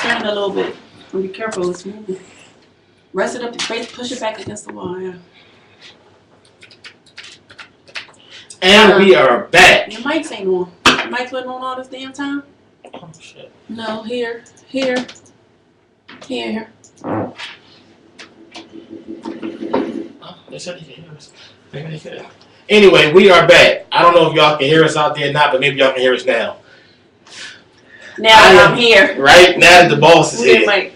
turn it a little bit. And be careful, it's moving. Rest it up, push it back against the wall, yeah. And we are back. Your mics ain't on. Your mics wasn't on all this damn time? Oh, shit. No, here. Oh, they said they can hear us. Maybe they could. Anyway, we are back. I don't know if y'all can hear us out there or not, but maybe y'all can hear us now. Now that I'm here. Right? Now that the boss is here. Mic.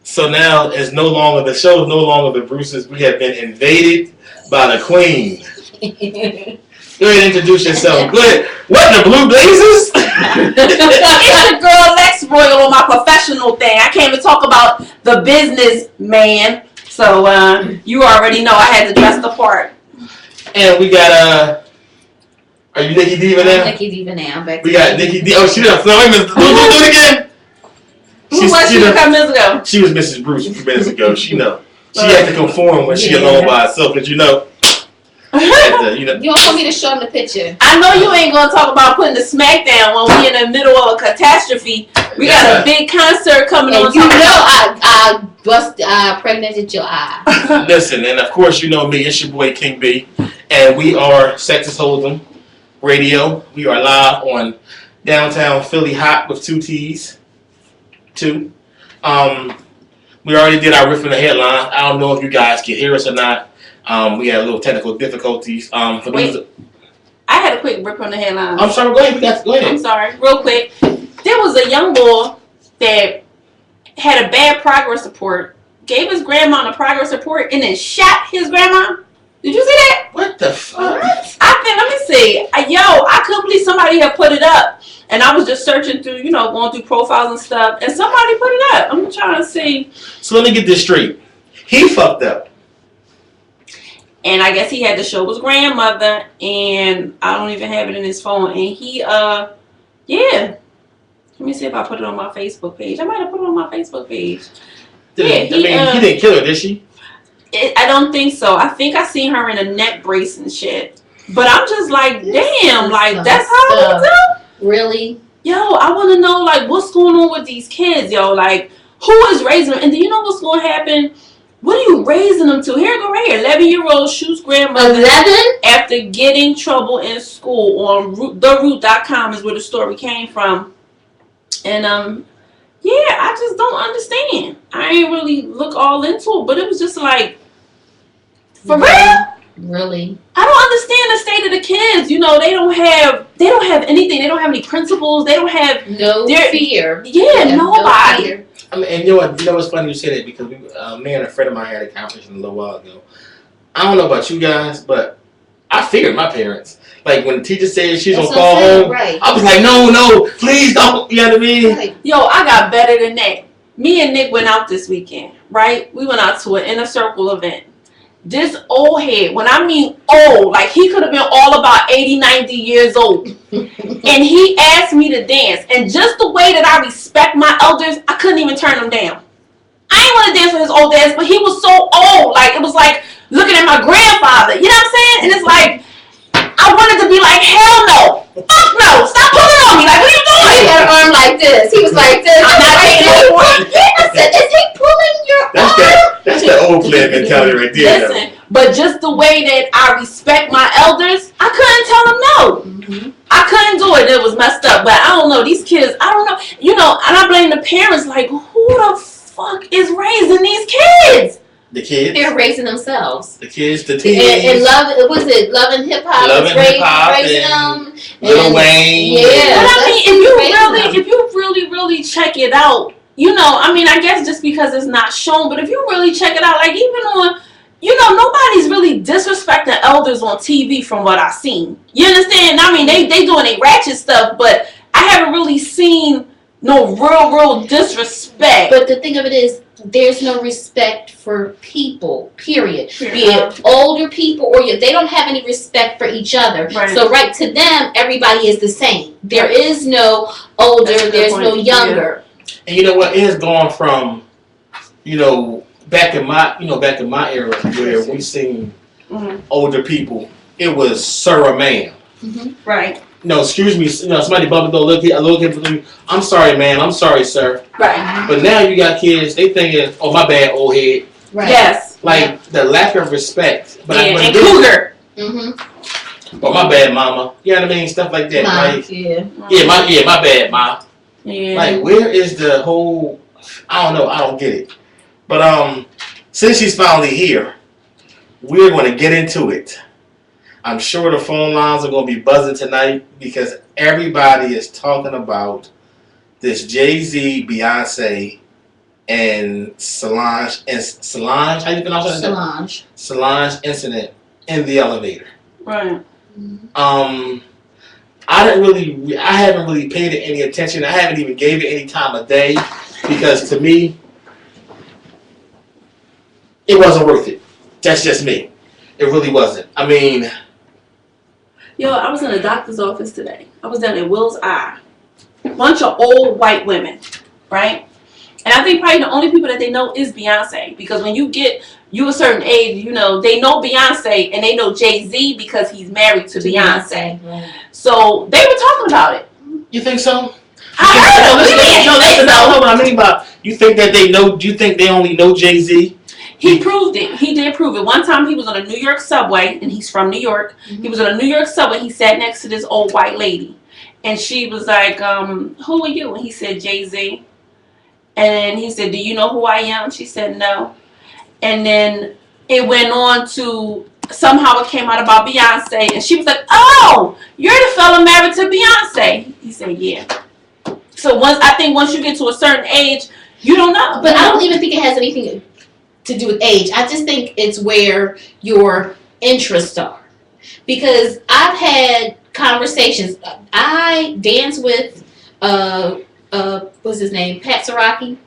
So now it's no longer the show, no longer the Bruces. We have been invaded by the Queen. Go ahead and introduce yourself. Good. What, the Blue Blazers? It's your girl Lex Royal on my professional thing. I can't even talk about the business man. So you already know I had to dress the part. And we got are you Nikki Diva now? Nikki Diva now. Back We got Nikki Diva. Oh, she done. No, wait a minute. Do it again. Who was she a couple minutes ago? She was Mrs. Bruce a few minutes ago. She know. She had to conform when she alone by herself, but you know. You don't want me to show them the picture. I know you ain't gonna talk about putting the smackdown when we in the middle of a catastrophe. We got a big concert coming on. You know I pregnanted your eye. Listen, and of course you know me. It's your boy King B, and we are Texas Hold'em Radio. We are live on downtown Philly Hot with 2 T's. 2. We already did our riff in the headline. I don't know if you guys can hear us or not. We had a little technical difficulties. Wait, I had a quick rip on the headline. I'm sorry, go ahead. Go ahead. I'm sorry, real quick. There was a young boy that had a bad progress report, gave his grandma a progress report, and then shot his grandma. Did you see that? What the fuck? I think, let me see. I couldn't believe somebody had put it up. And I was just searching through, going through profiles and stuff, and somebody put it up. I'm trying to see. So let me get this straight. He fucked up. And I guess he had to show his grandmother, and I don't even have it in his phone. And he, yeah. Let me see if I put it on my Facebook page. I might have put it on my Facebook page. He didn't kill her, did she? I don't think so. I think I seen her in a neck brace and shit. But I'm just like, damn, like, that's how it was up? Really? Yo, I want to know, like, what's going on with these kids, yo? Like, who is raising them? And do you know what's going to happen? What are you raising them to? Here, go right here. 11-year-old shoots grandmother 11? after getting trouble in school. On theroot.com is where the story came from. And, yeah, I just don't understand. I ain't really look all into it, but it was just like, for real? Really? I don't understand the state of the kids. They don't have anything. They don't have any principles. They don't have no fear. Yeah, nobody. No fear. I mean, and you know what's funny you say that, because me and a friend of mine had a conversation a little while ago. I don't know about you guys, but I feared my parents. Like, when the teacher said she's gonna call home, right. I was like, no, please don't. You know what I mean? Right. Yo, I got better than that. Me and Nick went out this weekend, right? We went out to an inner circle event. This old head, when I mean old, like he could have been all about 80, 90 years old. And he asked me to dance. And just the way that I respect my elders, I couldn't even turn him down. I didn't want to dance with his old ass, but he was so old. Like, it was like looking at my grandfather. You know what I'm saying? And it's like, I wanted to be like, hell no. Fuck no. Stop pulling on me. Like, what are you doing? He had an arm like this. He was like this. I'm not taking no more. I said, is he pulling your arm? That's that old player mentality right there. Listen, but just the way that I respect my elders, I couldn't tell them no. Mm-hmm. I couldn't do it. It was messed up. But I don't know. These kids, I don't know. And I blame the parents. Like, who the fuck is raising these kids? The kids. They're raising themselves. The kids, the teens. And Love and Hip Hop. Love and Hip Hop. Raising them. Lil Wayne. Yeah. But I mean, if you really check it out, I guess just because it's not shown, but if you really check it out, like even on, nobody's really disrespecting elders on TV from what I've seen. You understand? I mean, they doing their ratchet stuff, but I haven't really seen no real disrespect. But the thing of it is, there's no respect for people, period. Be it older people or they don't have any respect for each other. Right. So to them, everybody is the same. There is no older, there's no younger. Yeah. And you know what? It has gone from, back in my era where we seen older people, it was sir or ma'am. Mm-hmm. Right. no, excuse me, somebody bumped the door, a little kid, I'm sorry, ma'am, I'm sorry, sir. Right. But now you got kids, they thinking, oh, my bad, old head. Right. Yes. Like, the lack of respect. But and cougar. Oh, my bad, mama. You know what I mean? Stuff like that. Like, Yeah. my bad, ma. Yeah. Like, where is the whole, I don't know, I don't get it. But, since she's finally here, we're going to get into it. I'm sure the phone lines are going to be buzzing tonight because everybody is talking about this Jay-Z, Beyonce, and Solange, how you pronounce that? Solange incident in the elevator. Right. I haven't really paid it any attention. I haven't even gave it any time of day because to me, it wasn't worth it. That's just me. It really wasn't. I mean, Yo, I was in a doctor's office today. I was down in Will's Eye. Bunch of old white women, right? And I think probably the only people that they know is Beyonce. Because when you a certain age, they know Beyonce and they know Jay-Z because he's married to Beyonce. Right. So they were talking about it. you think so? I heard No, what I mean by you think that they know? Do you think they only know Jay-Z? He proved it. He did prove it. One time he was on a New York subway, and he's from New York. He was on a New York subway. He sat next to this old white lady. And she was like, who are you? And he said, Jay-Z. And he said, do you know who I am? She said, no. And then it went on to, somehow it came out about Beyonce. And she was like, oh, you're the fella married to Beyonce. He said, yeah. So once you get to a certain age, you don't know. But I don't even think it has anything to do with age. I just think it's where your interests are. Because I've had conversations. I danced with what's his name? Pat Saraki.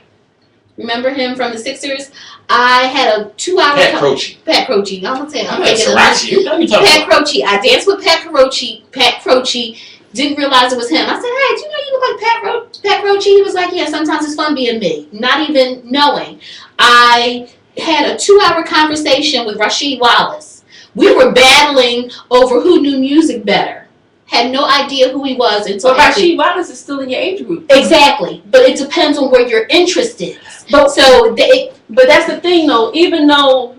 Remember him from the Sixers? I had a 2-hour Pat Croce. Pat Croce. I'm thinking Pat Croce. I danced with Pat Croce. Pat Croce. Didn't realize it was him. I said, hey, do you know you look like Pat Croce? He was like, yeah, sometimes it's fun being me. Not even knowing. I had a 2-hour conversation with Rasheed Wallace. We were battling over who knew music better. Had no idea who he was until Rasheed Wallace is still in your age group. Exactly. But it depends on where your interest is. But that's the thing though, even though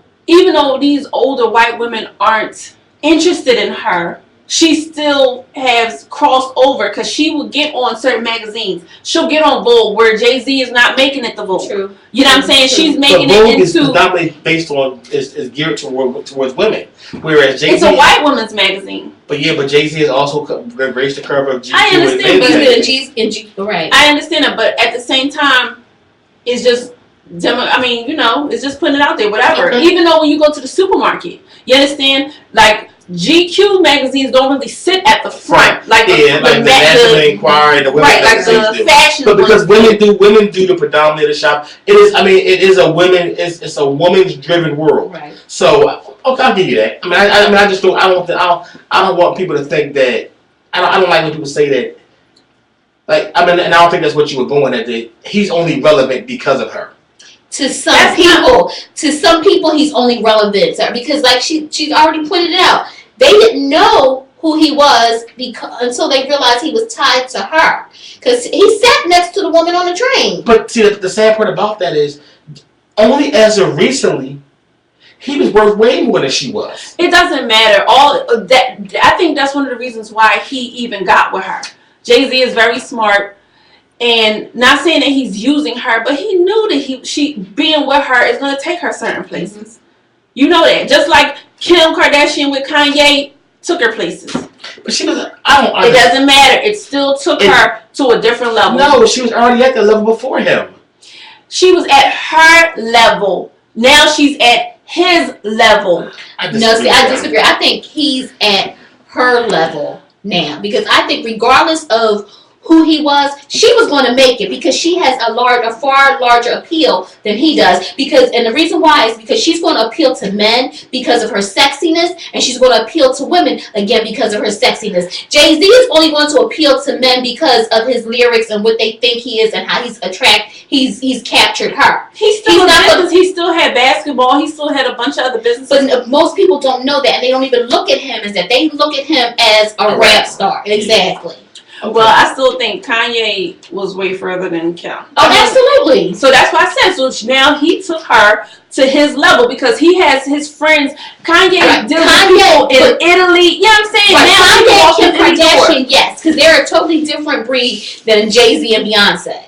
these older white women aren't interested in her, she still has crossed over because she will get on certain magazines. She'll get on Vogue where Jay-Z is not making it the Vogue. True. You know what I'm saying? True. She's making Vogue it into... is predominantly based on, is geared towards women. Whereas Jay-Z... It's a white woman's magazine. But Jay-Z has also raised the curve of GQ. I understand, but right. I understand that, but at the same time, it's just... it's just putting it out there, whatever. Okay. Even though when you go to the supermarket, you understand, like... GQ magazines don't really sit at the front, like the National Enquirer and the women's magazines, the fashion. But because women do the predominant shop, it's a woman's driven world. Right. So okay, I'll give you that. I just don't. I don't want people to think that. I don't like when people say that. And I don't think that's what you were going at. That he's only relevant because of her. To some people, he's only relevant because, like she's already pointed it out, they didn't know who he was until they realized he was tied to her. Because he sat next to the woman on the train. But see, the sad part about that is, only as of recently, he was worth way more than she was. It doesn't matter. I think that's one of the reasons why he even got with her. Jay-Z is very smart. And not saying that he's using her, but he knew that she being with her is going to take her certain places. You know that. Just like Kim Kardashian with Kanye took her places. But she was. It doesn't matter. It still took her to a different level. No, she was already at the level before him. She was at her level. Now she's at his level. I disagree. I think he's at her level now because I think regardless of who he was, she was going to make it because she has a far larger appeal than he does. And the reason why is because she's going to appeal to men because of her sexiness, and she's going to appeal to women again because of her sexiness. Jay-Z is only going to appeal to men because of his lyrics and what they think he is and how he's captured her. He still had basketball. He still had a bunch of other businesses. But most people don't know that, and they don't even look at him as that. They look at him as a rap star. Exactly. Okay. Well, I still think Kanye was way further than Kim. Absolutely. So that's why I said, so now he took her to his level because he has his friends. Kanye deals with people in Italy. You know what I'm saying? Right. Now Kanye and Kim Kardashian, yes, because they're a totally different breed than Jay-Z and Beyonce.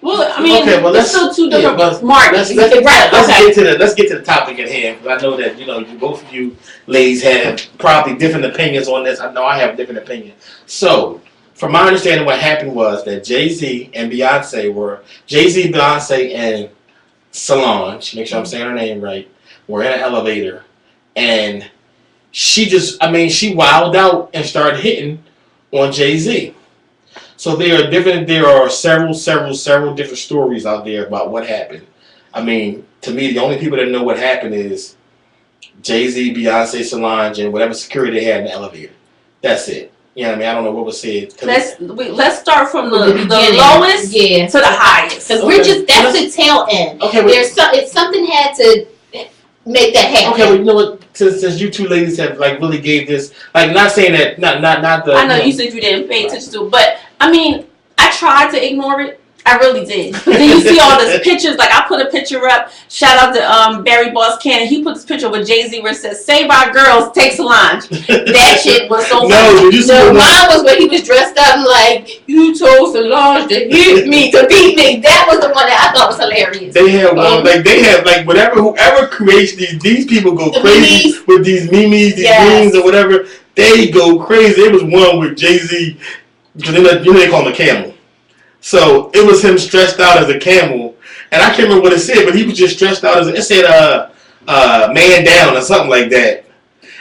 Well, I mean, it's still two different markets. Let's get to the topic at hand, because I know that both of you ladies have probably different opinions on this. I know I have different opinions. So, from my understanding, what happened was that Jay-Z, Beyonce, and Solange, make sure I'm saying her name right, were in an elevator, and she wilded out and started hitting on Jay-Z. So there are several different stories out there about what happened. I mean, to me, the only people that know what happened is Jay-Z, Beyonce, Solange, and whatever security they had in the elevator. That's it. You know what I mean? I don't know what was said. Let's start from the lowest to the highest. Because that's the tail end. Okay, something had to make that happen. Okay, well, you know what? Since you two ladies have really gave this, not saying that, not the. I know you said you didn't pay attention to it, but I mean, I tried to ignore it. I really did. And then you see all these pictures. Like I put a picture up. Shout out to Barry Boss Cannon. He put this picture with Jay-Z where it says "Save our girls, take Solange." That shit was so funny. Mine was when he was dressed up like you told Solange to hit me, to beat me. That was the one that I thought was hilarious. They have whoever creates these people go crazy with these memes, these memes or whatever. They go crazy. There was one with Jay-Z, because they call him a camel. So it was him stretched out as a camel, and I can't remember what it said, but he was just stretched out it said man down or something like that,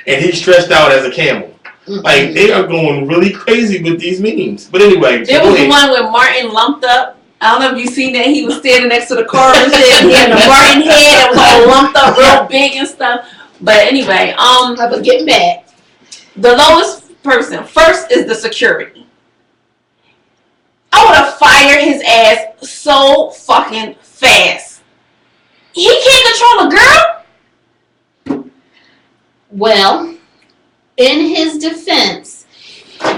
and he stretched out as a camel. Mm-hmm. Like they are going really crazy with these memes. But anyway, there was the one where Martin lumped up. I don't know if you seen that. He was standing next to the car and shit. He had the Martin head that was all lumped up, real big and stuff. But anyway, I was getting back. The lowest person first is the security. I would have fired his ass so fucking fast. He can't control a girl? Well, in his defense,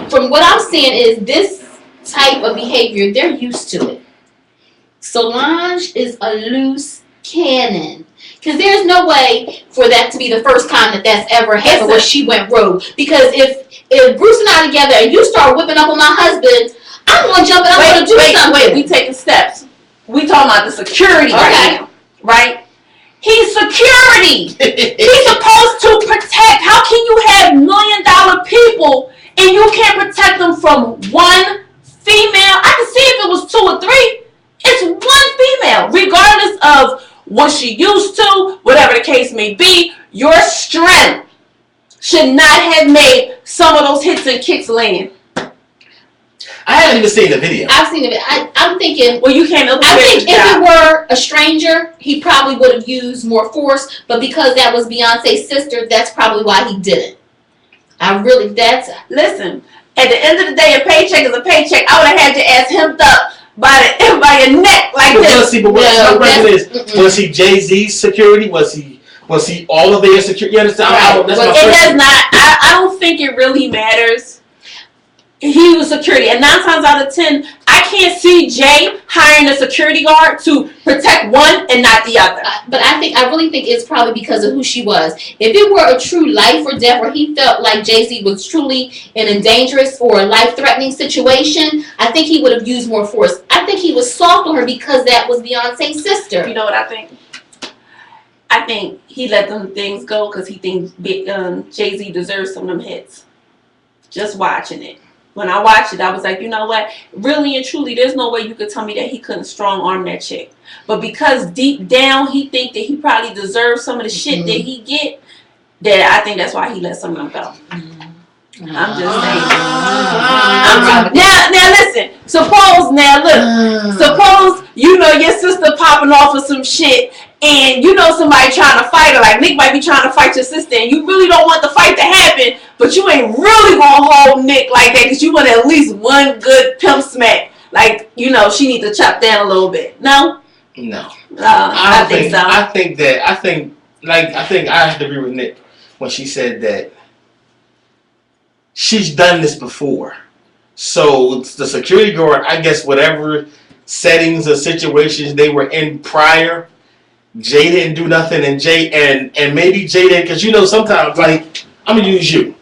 from what I'm seeing is this type of behavior, they're used to it. Solange is a loose cannon. Because there's no way for that to be the first time that's ever happened where she went rogue. Because if Bruce and I are together and you start whipping up on my husband, I'm going to jump and I'm going to do something. Wait, we taking steps. We talking about the security right now, right? He's security. He's supposed to protect. How can you have $1 million people and you can't protect them from one female? I can see if it was 2 or 3. It's one female, regardless of what she used to, whatever the case may be. Your strength should not have made some of those hits and kicks land. I haven't even seen the video. I've seen it. I'm thinking. Well, you can't. I think if it were a stranger, he probably would have used more force. But because that was Beyonce's sister, that's probably why he didn't. Listen. At the end of the day, a paycheck is a paycheck. I would have had to ask him up by your neck like this. Was he Jay-Z's security? Was he all of their security? You understand? I don't think it really matters. He was security, and 9 times out of 10, I can't see Jay hiring a security guard to protect one and not the other. But I really think it's probably because of who she was. If it were a true life or death, where he felt like Jay-Z was truly in a dangerous or life-threatening situation, I think he would have used more force. I think he was soft on her because that was Beyonce's sister. You know what I think? I think he let them things go because he thinks Jay-Z deserves some of them hits. Just watching it. When I watched it, I was like, you know what? Really and truly, there's no way you could tell me that he couldn't strong arm that chick. But because deep down he think that he probably deserves some of the shit that he get, that I think that's why he let some of them go. I'm just saying. Now listen. Suppose you know your sister popping off of some shit, and you know somebody trying to fight her. Like Nick might be trying to fight your sister, and you really don't want the fight to happen, but you ain't really gonna hold Nick like that because you want at least one good pimp smack. Like, you know, she need to chop down a little bit. No. I think so. I think I have to agree with Nick when she said that she's done this before. So the security guard, I guess, whatever settings or situations they were in prior, Jay didn't do nothing, and maybe Jay did, because you know sometimes, like, I'm gonna use you,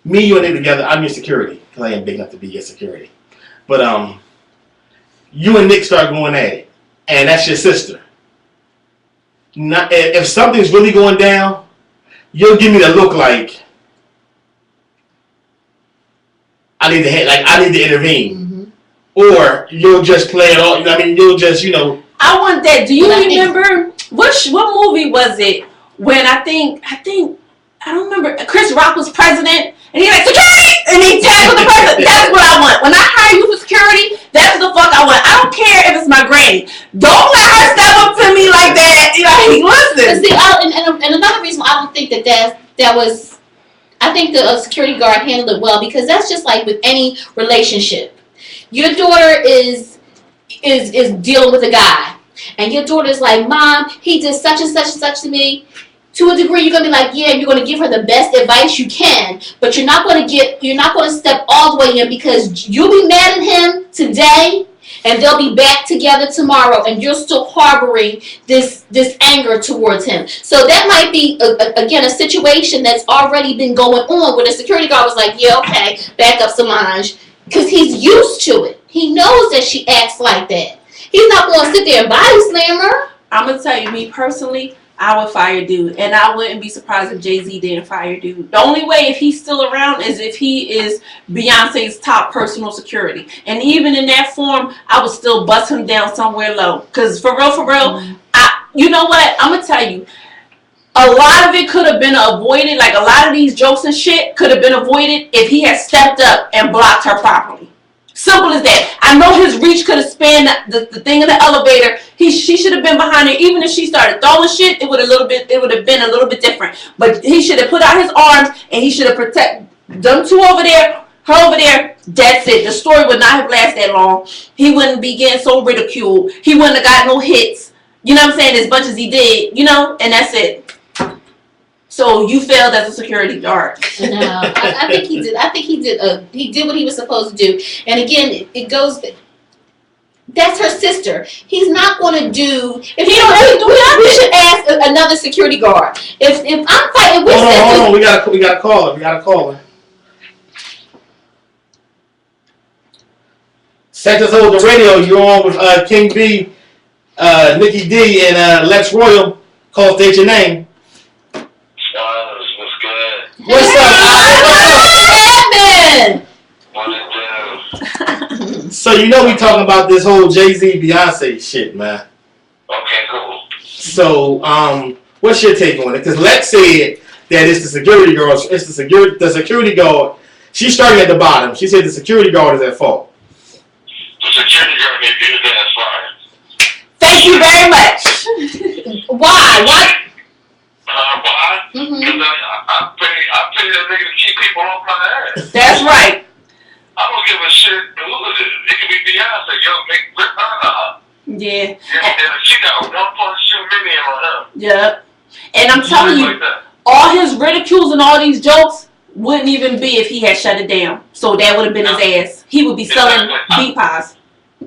me, you and Nick together. I'm your security because I ain't big enough to be your security, but you and Nick start going at it, and that's your sister. Not, if something's really going down, you'll give me the look like I need to intervene, or you'll just play it all. I mean, you'll just, you know. I want that. Do you remember what movie was it when I don't remember. Chris Rock was president, and he like security, and he tackled the president. That's what I want. When I hire you for security, that's the fuck I want. I don't care if it's my granny. Don't let her step up to me like that. Like, listen. See, and another reason I don't think that was. I think the security guard handled it well, because that's just like with any relationship. Your daughter is dealing with a guy, and your daughter's like, Mom, he did such and such and such to me. To a degree, you're gonna be like, yeah, you're gonna give her the best advice you can, but you're not gonna step all the way in, because you'll be mad at him today, and they'll be back together tomorrow, and you're still harboring this anger towards him. So that might be again a situation that's already been going on, where the security guard was like, yeah, okay, back up Solange, because he's used to it. He knows that she acts like that. He's not gonna sit there and body slam her. I'm gonna tell you, me personally, I would fire dude, and I wouldn't be surprised if Jay-Z didn't fire dude. The only way if he's still around is if he is Beyonce's top personal security, and even in that form, I would still bust him down somewhere low. Cause for real, you know what? I'm gonna tell you, a lot of it could have been avoided. Like a lot of these jokes and shit could have been avoided if he had stepped up and blocked her properly. Simple as that. I know his reach could have spanned the thing in the elevator. She should have been behind her. Even if she started throwing shit, it would have been a little bit different. But he should have put out his arms, and he should have protected them two over there, her over there. That's it. The story would not have lasted that long. He wouldn't be getting so ridiculed. He wouldn't have got no hits. You know what I'm saying? As much as he did, you know, and that's it. So you failed as a security guard. No, I think he did. I think he did. He did what he was supposed to do. And again, it goes. That's her sister. He's not going to do. If he don't do that, we should ask another security guard. If I'm fighting with sisters, hold on. We got to call her. Texas Hold the Radio. You're on with King B, Nikki D, and Lex Royal. Call, state your name. What's good? What's up? What it do? So you know we talking about this whole Jay-Z Beyonce shit, man. Okay, cool. So what's your take on it? Because Lex said that it's the security guard. It's the security guard. She started at the bottom. She said the security guard is at fault. The security guard may be his ass fired. Thank you very much. why? Why? Mm-hmm. Because I pay that nigga to keep people off my ass. That's right. I don't give a shit who it is. It can be Beyonce. Yo, make rip her up. Yeah. And she got 1.2 million on her. Yep. And I'm telling you, all his ridicules and all these jokes wouldn't even be if he had shut it down. So that would have been his ass. He would be selling beat pies.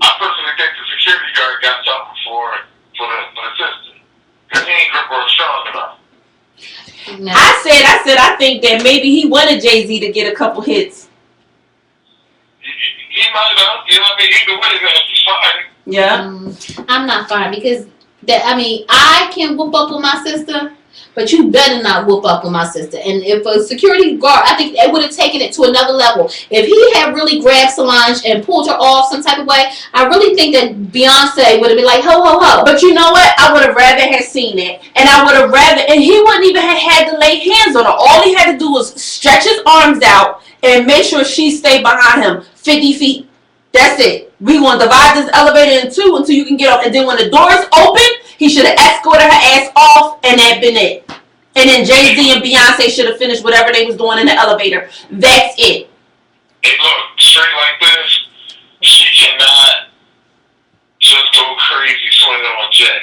I personally think the security guard got something for the sister. Because he ain't grip her strong enough. No. I said I think that maybe he wanted Jay-Z to get a couple hits. He might have, you know what I mean? Either way, he's fine. Yeah. I'm not fine, because I can whoop up with my sister, but you better not whoop up with my sister. And if a security guard, I think it would have taken it to another level. If he had really grabbed Solange and pulled her off some type of way, I really think that Beyonce would have been like, ho, ho, ho. But you know what? I would have rather had seen it. And I would have rather, and he wouldn't even have had to lay hands on her. All he had to do was stretch his arms out and make sure she stay behind him 50 feet. That's it. We gonna divide this elevator in two until you can get off. And then when the doors open, he should have escorted her ass off, and that been it. And then Jay-Z and Beyonce should have finished whatever they was doing in the elevator. That's it. Hey, look, straight like this, she cannot just go crazy swinging on Jay.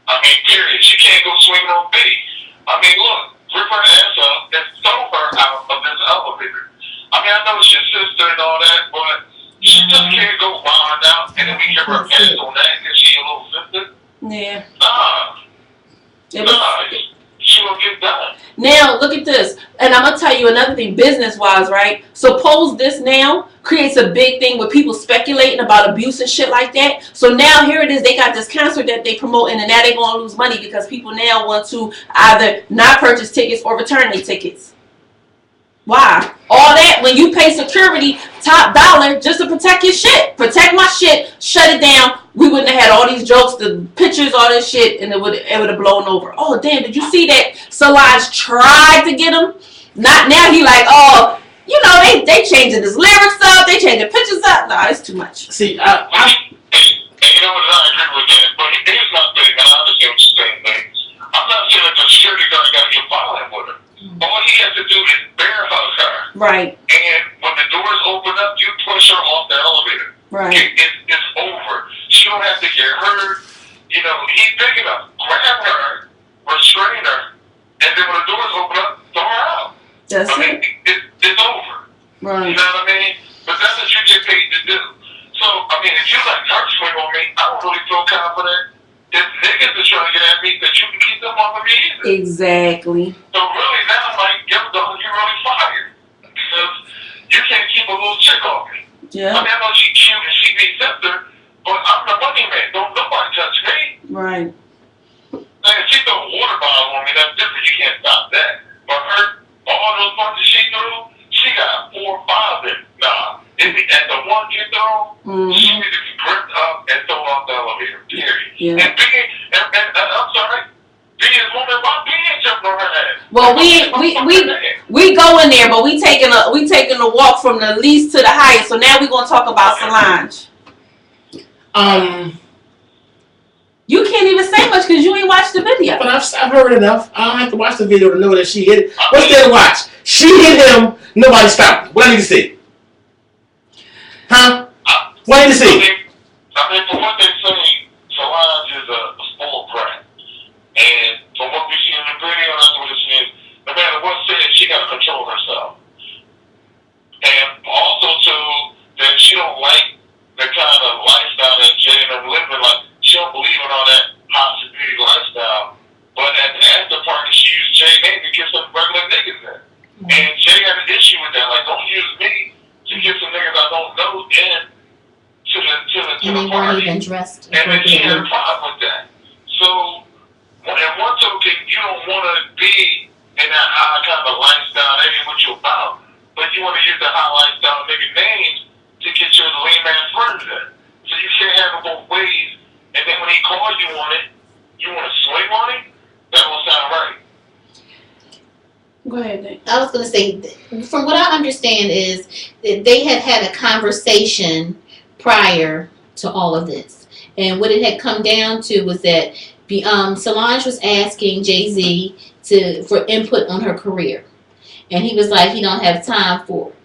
I mean, period. She can't go swinging on B. I mean, look, rip her ass up and throw her out of this elevator. I mean, I know it's your sister and all that, but she just can't go wild out and then we give her a pass on that because she's your little sister. Yeah. Nah, she won't get done. Now, look at this. And I'm going to tell you another thing, business-wise, right? Suppose this now creates a big thing with people speculating about abuse and shit like that. So now here it is. They got this concert that they promoting, and now they're going to lose money because people now want to either not purchase tickets or return their tickets. Why? All that when you pay security top dollar just to protect your shit. Protect my shit. Shut it down. We wouldn't have had all these jokes, the pictures, all this shit, and it would have blown over. Oh, damn, did you see that Solange tried to get him? Not now. He like, oh, you know, they changing his lyrics up. They changing pictures up. Nah, it's too much. See, And you know what, I agree with that, but here's my thing, and I understand what you're saying, man. I'm not saying that the security guard got to get violent with her. All he has to do is bear hug her. Right. And when the doors open up, you push her off the elevator. Right. It's over. She don't have to get hurt. You know, he's big enough. Grab her, restrain her, and then when the doors open up, throw her out. That's it. It's over. Right. You know what I mean? But that's what you get paid to do. So, I mean, if you let her swing on me, I don't really feel confident. If niggas are trying to get at me, that you can keep them off of me either. Exactly. So really now, like, you're really fired. Because you can't keep a little chick off me. Yeah. I mean, I know she's cute and she be sister, but I'm the money man. Don't nobody touch me. Right. Now, if she throw a water bottle on me, that's different. You can't stop that. But her, all those punches she threw, she got 4 or 5 in. Nah. If the one you throw, she needs to be gripped up and thrown off the elevator, period. Yeah. And I'm sorry, being a woman, why being jumping on her ass? Well, we go in there, but we taking a walk from the least to the highest. So now we're gonna talk about Solange. You can't even say much because you ain't watched the video. But I've heard enough. I don't have to watch the video to know that she hit it. What's there to watch? She hit him. Nobody stopped. What did you see? Huh? What did you see? I mean, from what they say, Solange is a spoiled brat. And from what we see in the video, that's what it is. No matter what said, she got to control herself. And also, too, that she don't like the kind of lifestyle that Jay and them living. Like, she don't believe in all that hot beauty lifestyle. But at the after party, she used Jay name to get some regular niggas in. And Jay had an issue with that. Like, don't use me to get some niggas I don't know in to the And they weren't party. even dressed And then she had a appropriately. problem with that. So, in one token, you don't want to be in that high kind of lifestyle. That ain't what you're about. But you want to use the high lifestyle nigga names to get your lame ass friends in. So you can't have it both ways. And then when he calls you on it, you want to swing on it? That don't sound right. Go ahead, Nick. I was going to say, from what I understand is that they had a conversation prior to all of this. And what it had come down to was that Solange was asking Jay-Z for input on her career. And he was like, he don't have time for it.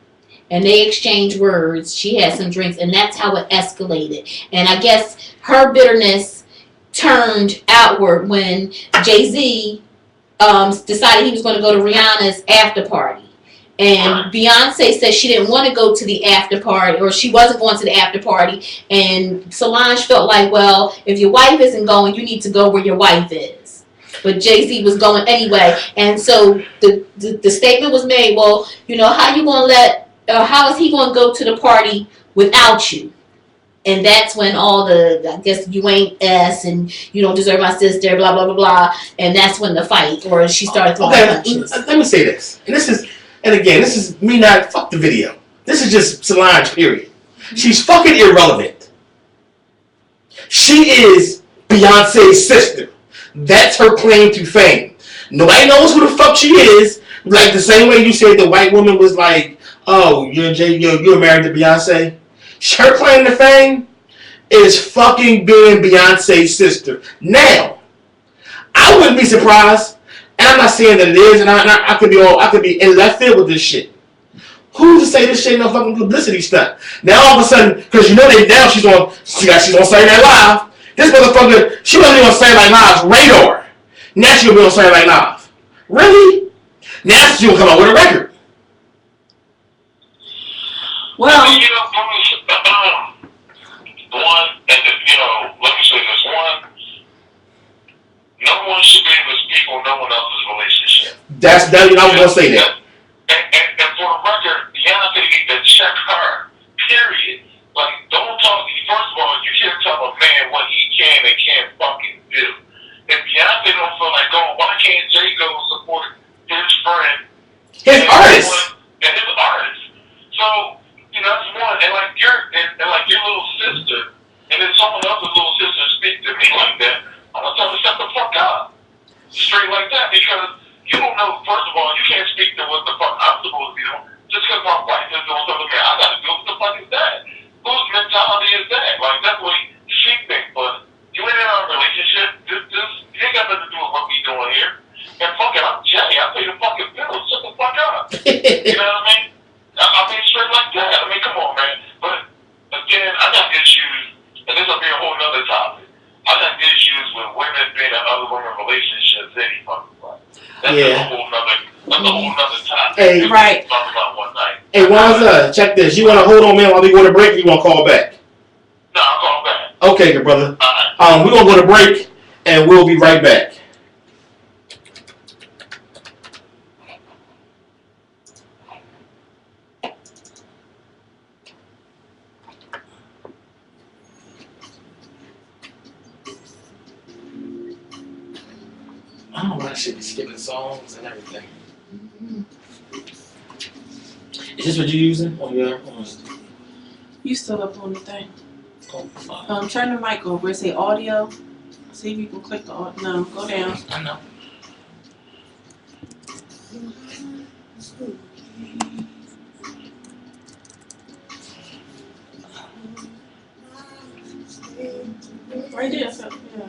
And they exchanged words. She had some drinks, and that's how it escalated. And I guess her bitterness turned outward when Jay-Z decided he was going to go to Rihanna's after party. And Beyonce said she didn't want to go to the after party, or she wasn't going to the after party. And Solange felt like, well, if your wife isn't going, you need to go where your wife is. But Jay-Z was going anyway. And so the statement was made, well, you know, how you going to how is he going to go to the party without you? And that's when all I guess you ain't us and you don't deserve my sister, blah, blah, blah, blah. And that's when the fight, or she started throwing punches. Let me say this. And again, this is me not, fuck the video. This is just Solange, period. She's fucking irrelevant. She is Beyonce's sister. That's her claim to fame. Nobody knows who the fuck she is. Like the same way you said the white woman was like, oh, you're married to Beyonce. Her claim to fame is fucking being Beyonce's sister. Now, I wouldn't be surprised, and I'm not saying that it is, and I could be in left field with this shit. Who's to say this shit no fucking publicity stunt? Now all of a sudden, because you know they now she's on Saturday Night Live. This motherfucker, she wasn't even on Saturday Night Live's radar. Now she'll be on Saturday Night Live. Really? Now she'll come out with a record. Well, you know, one, and you know, let me say this: one, no one should be able to speak on no one else's relationship. That's that. I was gonna say that. And for the record, Beyonce need to check her. Period. Like, don't talk. First of all, you can't tell a man what he can and can't fucking do. If Beyonce don't feel like going, why can't Jay go support his friend, His artist. and his artist? So, you know, that's one. And like your little sister, and then someone else's little sister speak to me like that, I'm gonna tell her shut the fuck up, straight like that, because you don't know. First of all, you can't speak to what the fuck I'm supposed to be doing. Just because my wife is doing something, man, I gotta do what the fuck is that? Whose mentality is that? Like, that's what she thinks. But you ain't in our relationship. This you ain't got nothing to do with what we doing here. And fuck it, I'm Jay. I pay the fucking bills. Shut the fuck up. You know what I mean? I mean, straight like that. I mean, come on, man. But again, I got issues, and this will be a whole nother topic. I got issues with women being in other women's relationships any fucking way. That's a whole nother topic. Hey, right. Talk about one night. Hey, Wanza, check this. You want to hold on, man, while we go to break, or you want to call back? No, I'll call back. Okay, good brother. Alright. We're going to go to break, and we'll be right back. I don't know why I should be skipping songs and everything. Is this what you're using on your? you still up on the thing. Oh, fuck. Turn the mic over. It say audio. See if you can click the audio. No, go down. I know. Right there. So, yeah.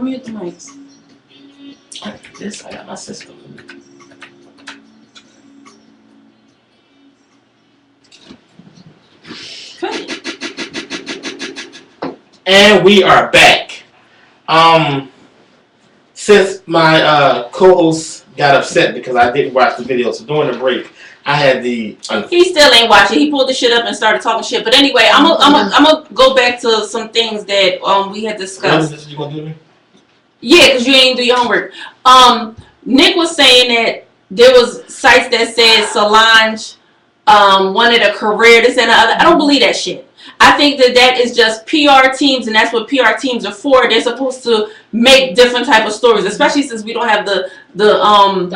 mute the mics. This, I got my system. And we are back. Since my co-host got upset because I didn't watch the video, so during the break, I had the. He still ain't watching. He pulled the shit up and started talking shit. But anyway, I'm gonna go back to some things that we had discussed. What is this you gonna do to me? Yeah, because you ain't do your homework. Nick was saying that there was sites that said Solange wanted a career, this and the other. I don't believe that shit. I think that is just PR teams, and that's what PR teams are for. They're supposed to make different type of stories, especially since we don't have the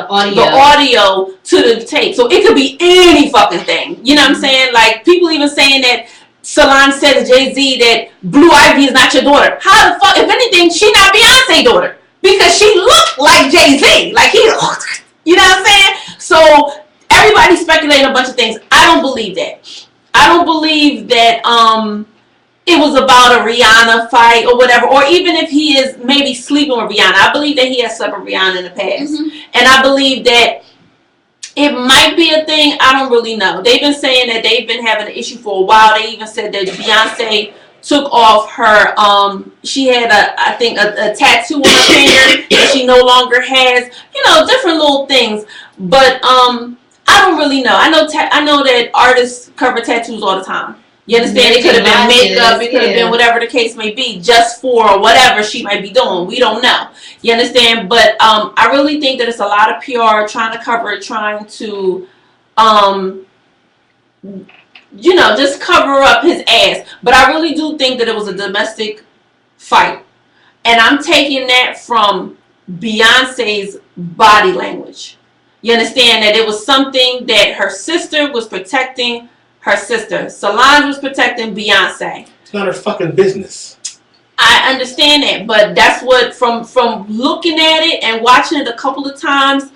audio to the tape. So it could be any fucking thing. You know what I'm saying? Like, people even saying that Solange said to Jay-Z that Blue Ivy is not your daughter. How the fuck? If anything, she not Beyonce's daughter. Because she looked like Jay-Z. Like, he looked, you know what I'm saying? So everybody's speculating a bunch of things. I don't believe that. I don't believe that it was about a Rihanna fight or whatever, or even if he is maybe sleeping with Rihanna. I believe that he has slept with Rihanna in the past. And I believe that it might be a thing. I don't really know. They've been saying that they've been having an issue for a while. They even said that Beyonce took off her, she had I think a tattoo on her finger that she no longer has. You know, different little things. But I don't really know. I know that artists cover tattoos all the time. You understand? It could have been makeup. It could have been whatever the case may be, just for whatever she might be doing. We don't know. You understand? But I really think that it's a lot of PR trying to cover it, trying to, just cover up his ass. But I really do think that it was a domestic fight. And I'm taking that from Beyonce's body language. You understand that it was something that her sister was protecting her sister. Solange was protecting Beyonce. It's not her fucking business. I understand that, but that's what, from looking at it and watching it a couple of times,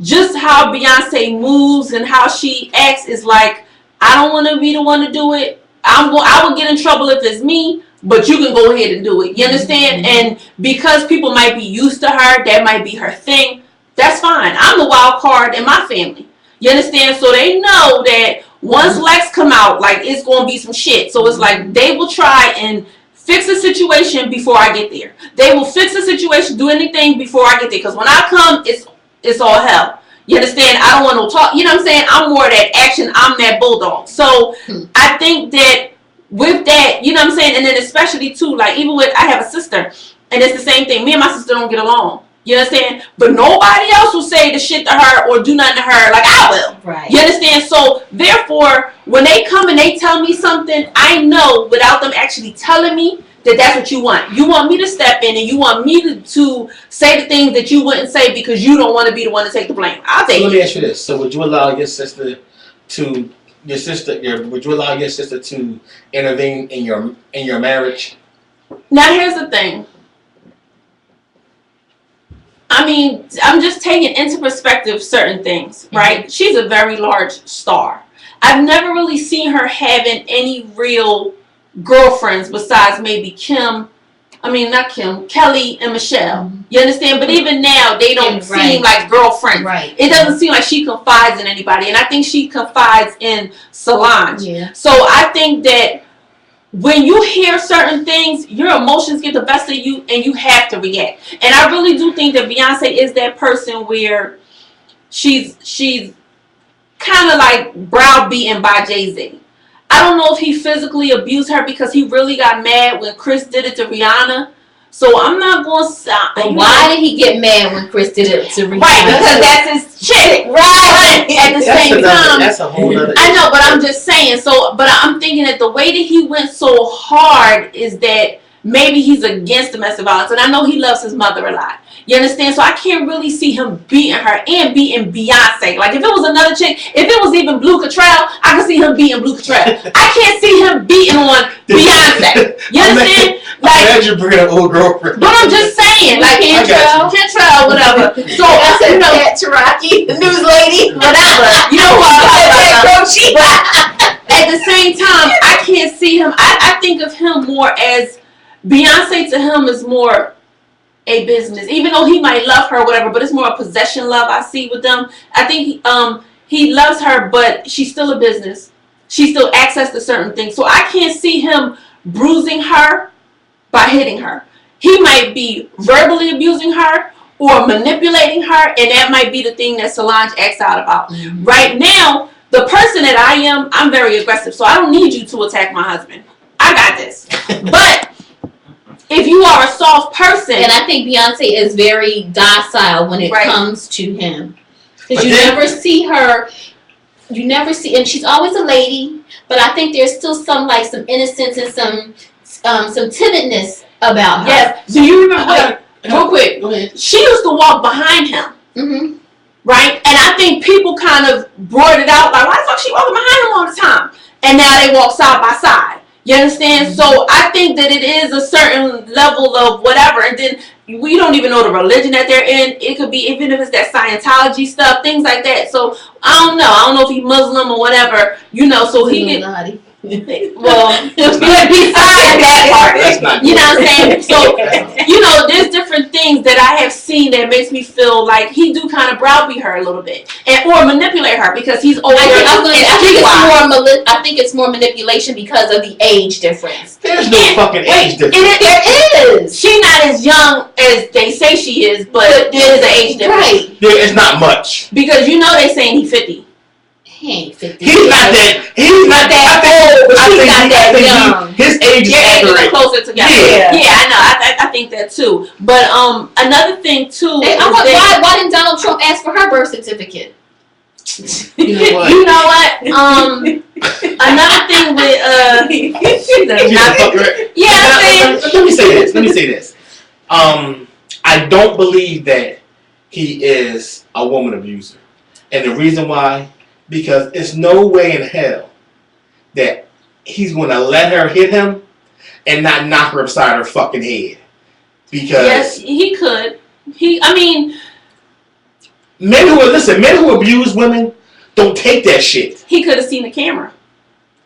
just how Beyonce moves and how she acts is like, I don't want to be the one to do it. I will get in trouble if it's me, but you can go ahead and do it. You understand? And because people might be used to her, that might be her thing. That's fine. I'm the wild card in my family. You understand? So they know that once Lex come out, like, it's going to be some shit. So it's like they will try and fix a situation before I get there. They will fix a situation, do anything before I get there. Because when I come, it's all hell. You understand? I don't want no talk. You know what I'm saying? I'm more that action. I'm that bulldog. So I think that with that, you know what I'm saying? And then especially too, like, even with, I have a sister, and it's the same thing. Me and my sister don't get along. You understand? But nobody else will say the shit to her or do nothing to her like I will. Right. You understand? So therefore, when they come and they tell me something, I know without them actually telling me that that's what you want. You want me to step in and you want me to say the things that you wouldn't say because you don't want to be the one to take the blame. I'll take it. Let me ask you this. So would you allow your sister to intervene in your marriage? Now here's the thing. I mean, I'm just taking into perspective certain things, right? She's a very large star. I've never really seen her having any real girlfriends besides maybe Kelly and Michelle. You understand? But even now, they don't seem like girlfriends. Right. It doesn't seem like she confides in anybody. And I think she confides in Solange. Yeah. So I think that when you hear certain things, your emotions get the best of you and you have to react. And I really do think that Beyonce is that person where she's kind of like browbeaten by Jay-Z. I don't know if he physically abused her because he really got mad when Chris did it to Rihanna. So I'm not going to stop. But why did he get mad when Chris did it to Rihanna? Right, because that's his chick. Right. At the same time. That's a whole other I know, but I'm just saying. So, but I'm thinking that the way that he went so hard is that maybe he's against domestic violence. And I know he loves his mother a lot. You understand? So I can't really see him beating her and beating Beyonce. Like, if it was another chick, if it was even Blue Cottrell, I could see him beating Blue Cottrell. I can't see him beating on Beyonce. You understand? Imagine bringing an old girlfriend. But I'm just saying, like, Cantrell, whatever. So, you know, Taraki, the news lady, whatever. You know what I'm talking about. At the same time, I can't see him. I think of him more as Beyonce to him is more a business. Even though he might love her or whatever, but it's more a possession love I see with them. I think he loves her, but she's still a business. She still access to certain things. So I can't see him bruising her by hitting her. He might be verbally abusing her or manipulating her, and that might be the thing that Solange acts out about. Mm-hmm. Right now, the person that I am, I'm very aggressive, so I don't need you to attack my husband. I got this. But if you are a soft person, and I think Beyonce is very docile when it comes to him, because you never see her. You never see, and she's always a lady. But I think there's still some innocence and some timidness about her. Yes. Do you remember? Real quick. Go ahead. She used to walk behind him. Mm-hmm. Right? And I think people kind of brought it out like, why the fuck she walking behind him all the time? And now they walk side by side. You understand? Mm-hmm. So I think that it is a certain level of whatever. And then we don't even know the religion that they're in. It could be, even if it's that Scientology stuff, things like that. So I don't know. I don't know if he's Muslim or whatever. So he can... Well, besides that part, you know what I'm saying? So, there's different things that I have seen that makes me feel like he do kind of browbeat her a little bit, or manipulate her because he's older. I think it's more manipulation because of the age difference. There's no fucking age difference. There is. She's not as young as they say she is, but there is an age difference. Right. There is not much. Because they saying he's 50. He ain't 50. He's not that old, but she's not that young. His age is accurate. Closer together. Yeah, I know. I think that too. But another thing too. Why didn't Donald Trump ask for her birth certificate? You know what? Another thing with Let me say this. I don't believe that he is a woman abuser, and the reason why. Because it's no way in hell that he's going to let her hit him and not knock her upside her fucking head. Because yes, he could. Men who abuse women don't take that shit. He could have seen the camera.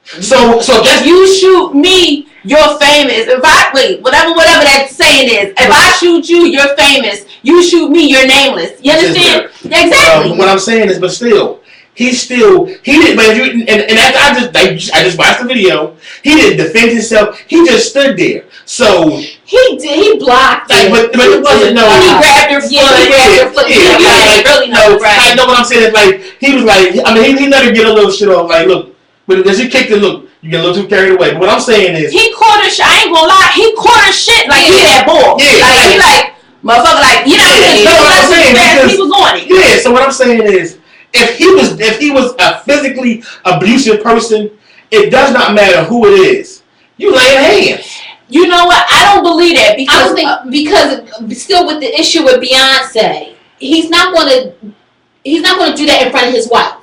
So if you shoot me, you're famous. Whatever that saying is, if I shoot you, you're famous. You shoot me, you're nameless. You understand? Exactly. What I'm saying is, but still. He didn't, and after I just watched the video, he didn't defend himself. He just stood there. So he blocked. But it wasn't no. He grabbed her foot. I know what I'm saying. He was he let her get a little shit off. Look, but as he kicked it, look, you get a little too carried away. But what I'm saying is, he caught her shit. I ain't gonna lie, he caught her shit he that bull. Yeah, motherfucker, he was on it. Yeah. So what I'm saying is. If he was a physically abusive person, it does not matter who it is. You laying hands. You know what? I don't believe that because still with the issue with Beyonce, he's not going to do that in front of his wife.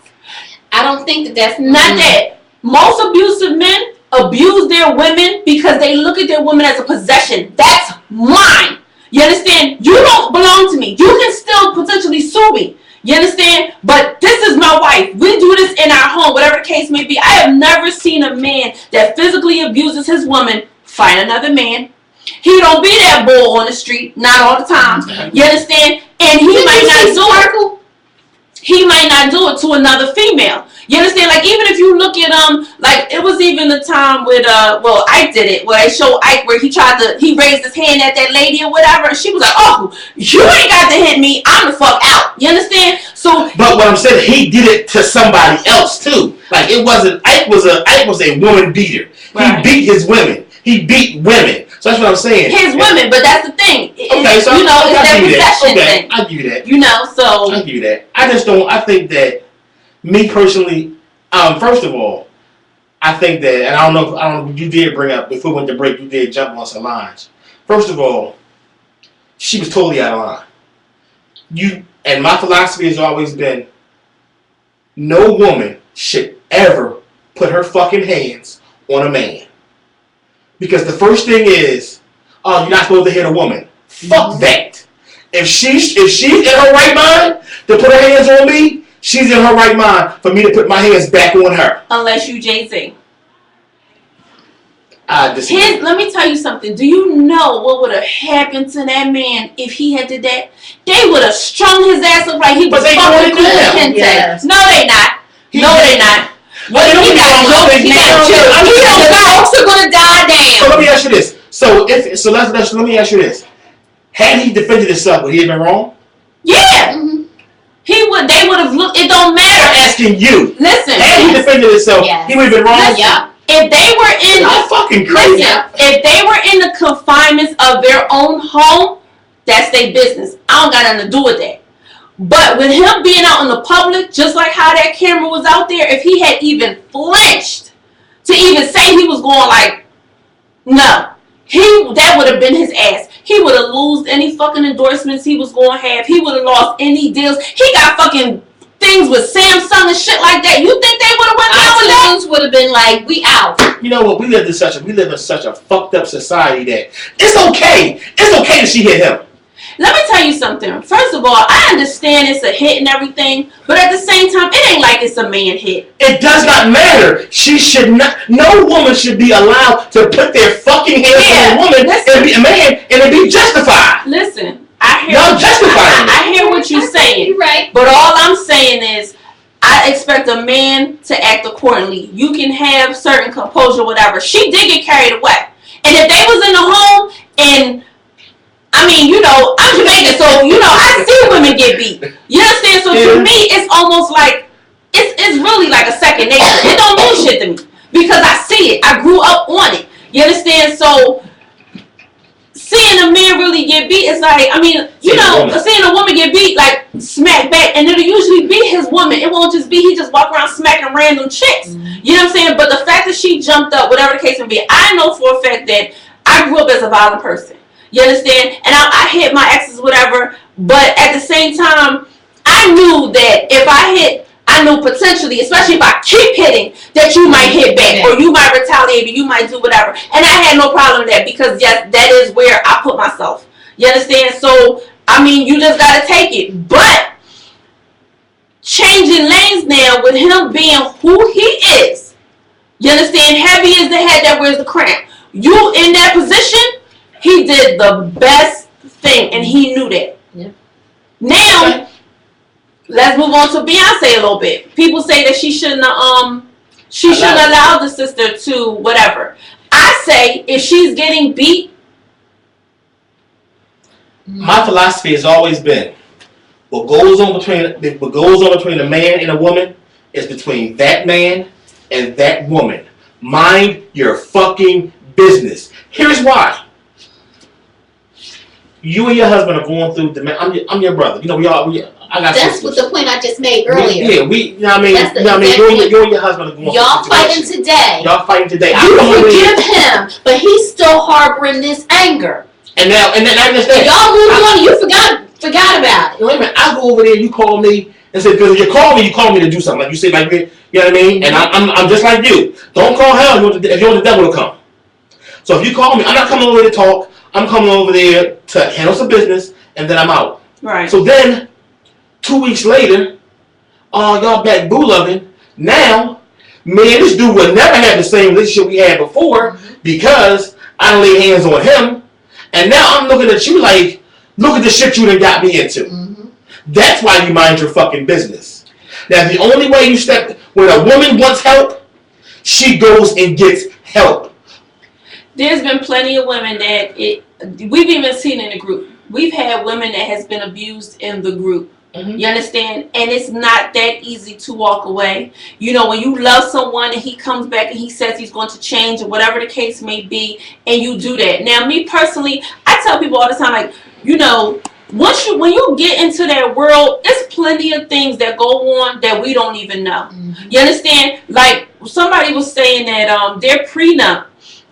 I don't think that's not that. Most abusive men abuse their women because they look at their woman as a possession. That's mine. You understand? You don't belong to me. You can still potentially sue me. You understand? But this is my wife. We do this in our home, whatever the case may be. I have never seen a man that physically abuses his woman fight another man. He don't be that bull on the street, not all the time. You understand? And he might not do it. He might not do it to another female. You understand? Even if you look at it was even the time with Ike did it, where they show Ike where he raised his hand at that lady or whatever, and she was like, "Oh, you ain't got to hit me. I'm the fuck out." You understand? So, but what I'm saying, he did it to somebody else too. It wasn't Ike was a woman beater. Right. He beat his women. He beat women. So that's what I'm saying. His women, but that's the thing. Okay, so it's that possession thing. I give you that. So I give you that. I think that me personally, first of all, I think that, and I don't know, you did bring up, before we went to break, you did jump on some lines. First of all, she was totally out of line. And my philosophy has always been, no woman should ever put her fucking hands on a man. Because the first thing is, you're not supposed to hit a woman. Fuck that. If she's in her right mind to put her hands on me, she's in her right mind for me to put my hands back on her. Unless you Jay-Z. I disagree. Let me tell you something. Do you know what would have happened to that man if he had did that? They would have strung his ass up like he was fucking Kunta Kinte. Yes. No, they not. No, they not. Well, He got jokes. He got jokes are gonna die So let down. me ask you this. Let me ask you this. Had he defended himself, would he have been wrong? Yeah. Mhm. They would have looked. It don't I'm matter. asking you. Listen. Had he defended himself, Yes. he would have been wrong. Listen. Yeah. If they were in Y'all fucking crazy. listen, if they were in the confinements of their own home, that's their business. I don't got nothing to do with that. But with him being out in the public, just like how that camera was out there, if he had even flinched to even say he was going like, no, that would have been his ass. He would have lost any fucking endorsements he was going to have. He would have lost any deals. He got fucking things with Samsung and shit like that. You think they would have went down with that? iTunes would have been like, we out. You know what? We live in such a fucked up society that it's okay. It's okay that she hit him. Let me tell you something. First of all, I understand it's a hit and everything, but at the same time, it ain't like it's a man hit. It does not matter. She should not. No woman should be allowed to put their fucking hands on a woman and be a man and it be justified. Listen, I hear Y'all justifying it. I hear what you're saying, You're right. but all I'm saying is I expect a man to act accordingly. You can have certain composure, whatever. She did get carried away, and if they was in the home and I mean, you know, I'm Jamaican, so you know I see women get beat. You understand? So to me, it's almost like it's really like a second nature. It don't mean shit to me because I see it. I grew up on it. You understand? So seeing a man really get beat, it's like, I mean, you know, seeing a woman get beat, like smack back, and it'll usually be his woman. It won't just be he just walk around smacking random chicks. You know what I'm saying? But the fact that she jumped up, whatever the case may be, I know for a fact that I grew up as a violent person. You understand? And I hit my exes, whatever. But at the same time, I knew that if I hit, I knew potentially, especially if I keep hitting, that you might hit back or you might retaliate or you might do whatever. And I had no problem with that because, yes, that is where I put myself. You understand? So, I mean, you just got to take it. But changing lanes now with him being who he is, you understand? Heavy is the head that wears the crown. You in that position, he did the best thing, and he knew that. Yeah. Now, let's move on to Beyonce a little bit. People say that she shouldn't allow the sister to whatever. I say if she's getting beat. My philosophy has always been what goes on between a man and a woman is between that man and that woman. Mind your fucking business. Here's why. You and your husband are going through I'm your brother. You know, I got That's sisters. what the point I just made earlier. You know what I mean? That's the You know what I mean? exact You and your husband are going Y'all through a fighting situation. today. Y'all fighting today. You forgive him, but he's still harboring this anger. And then I understand. Y'all moved on. You forgot about it. Wait a minute. I go over there. You call me and say because if you call me to do something. Like you say, like you know what I mean. And I'm just like you. Don't call hell if you want the devil to come. So if you call me, I'm not coming over there to talk. I'm coming over there to handle some business, and then I'm out. Right. So then, 2 weeks later, y'all back boo loving. Now, man, this dude would never have the same relationship we had before because I done laid hands on him. And now I'm looking at you like, look at the shit you done got me into. Mm-hmm. That's why you mind your fucking business. Now, the only way you step, when a woman wants help, she goes and gets help. There's been plenty of women that we've even seen in the group. We've had women that has been abused in the group. Mm-hmm. You understand? And it's not that easy to walk away. You know, when you love someone and he comes back and he says he's going to change or whatever the case may be, and you do that. Now, me personally, I tell people all the time, like, you know, when you get into that world, there's plenty of things that go on that we don't even know. Mm-hmm. You understand? Like, somebody was saying that their prenup,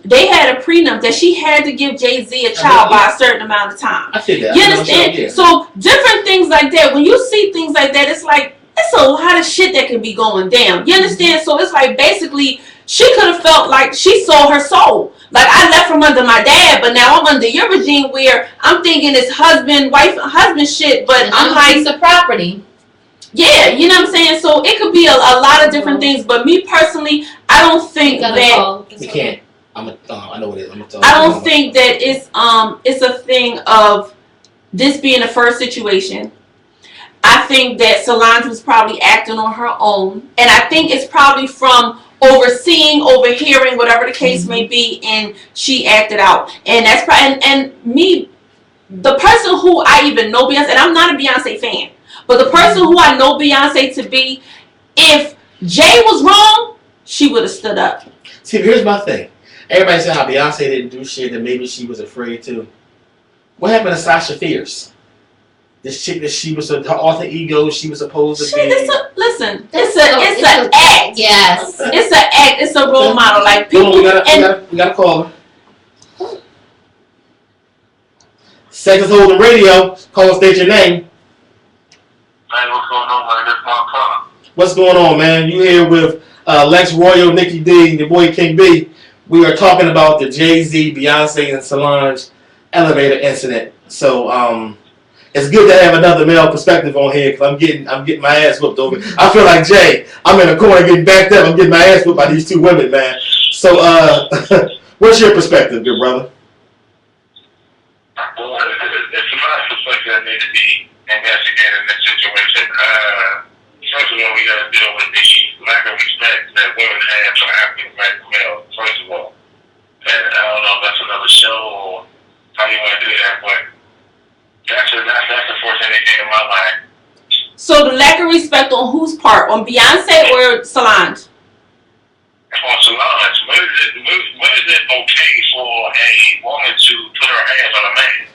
they had a prenup that she had to give Jay-Z a child by a certain amount of time. I said that. You understand? So different things like that. When you see things like that, it's like it's a lot of shit that can be going down. You understand? So it's like basically she could have felt like she sold her soul. Like I left from under my dad, but now I'm under your regime where I'm thinking it's husband shit. But I'm like piece of property. Yeah, you know what I'm saying? So it could be a lot of different things. But me personally, I don't think that You can't. I know what it is. I don't think that it's a thing of this being the first situation. I think that Solange was probably acting on her own, and I think it's probably from overhearing, whatever the case may be, and she acted out. And that's probably and me, the person who I even know Beyonce, and I'm not a Beyonce fan, but the person who I know Beyonce to be, if Jay was wrong, she would have stood up. See, here's my thing. Everybody said how Beyonce didn't do shit and maybe she was afraid to. What happened to Sasha Fierce? This chick that she was her alter ego, she was supposed to be. It's an act. Yes. It's an act. It's a role model. Like people. We gotta call her. Texas Hold'em Radio. Call, state your name. Hey, what's going on, man? That's my car. What's going on, man? You here with Lex Royal, Nikki D, your boy King B. We are talking about the Jay-Z, Beyonce, and Solange elevator incident. So it's good to have another male perspective on here because I'm getting my ass whooped over. I feel like Jay. I'm in a corner getting backed up. I'm getting my ass whooped by these two women, man. So what's your perspective, good brother? Well, it's a lot of perspective that need to be investigated in this situation. First of all, we got to deal with the lack of respect that women have for African American males, first of all. And I don't know if that's another show or how you want to do that, but that's the first thing that came to my mind. So the lack of respect on whose part? On Beyonce or Solange? On Solange, when is it okay for a woman to put her hands on a man?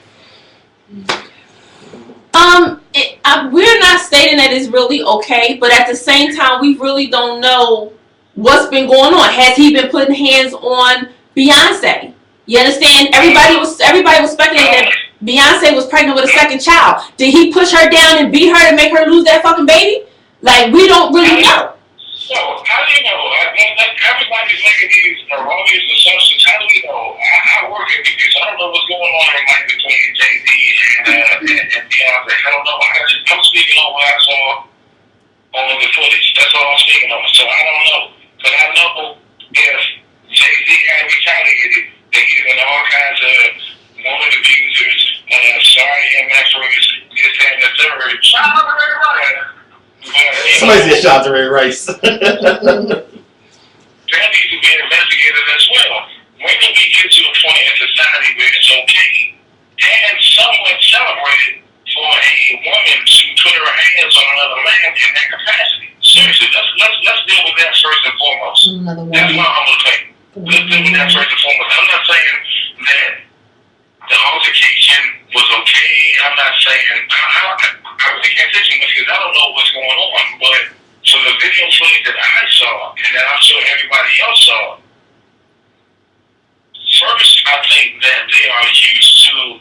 We're not stating that it's really okay, but at the same time, we really don't know what's been going on. Has he been putting hands on Beyonce? You understand? Everybody was speculating that Beyonce was pregnant with a second child. Did he push her down and beat her to make her lose that fucking baby? Like, we don't really know. So, how do you know? Everybody's making these erroneous assumptions. How do we know? I work in because I don't know what's going on between Jay-Z and Beyonce. I don't know. I'm speaking on what I saw on the footage. That's all I'm speaking on. So I don't know. But I know if Jay-Z had retaliated, they given all kinds of woman abusers, sorry MX this, that, and the third. Somebody said shout out to Ray Rice. That needs to be investigated as well. When do we get to a point in society where it's okay and somewhat celebrated for a woman to put her hands on another man in that capacity? Seriously, let's deal with that first and foremost. That's my humble opinion. Let's deal with that first and foremost. I'm not saying that the altercation was okay. I'm not saying I really can't say too much because I don't know what's going on. But from the video footage that I saw and that I'm sure everybody else saw, first I think that they are used to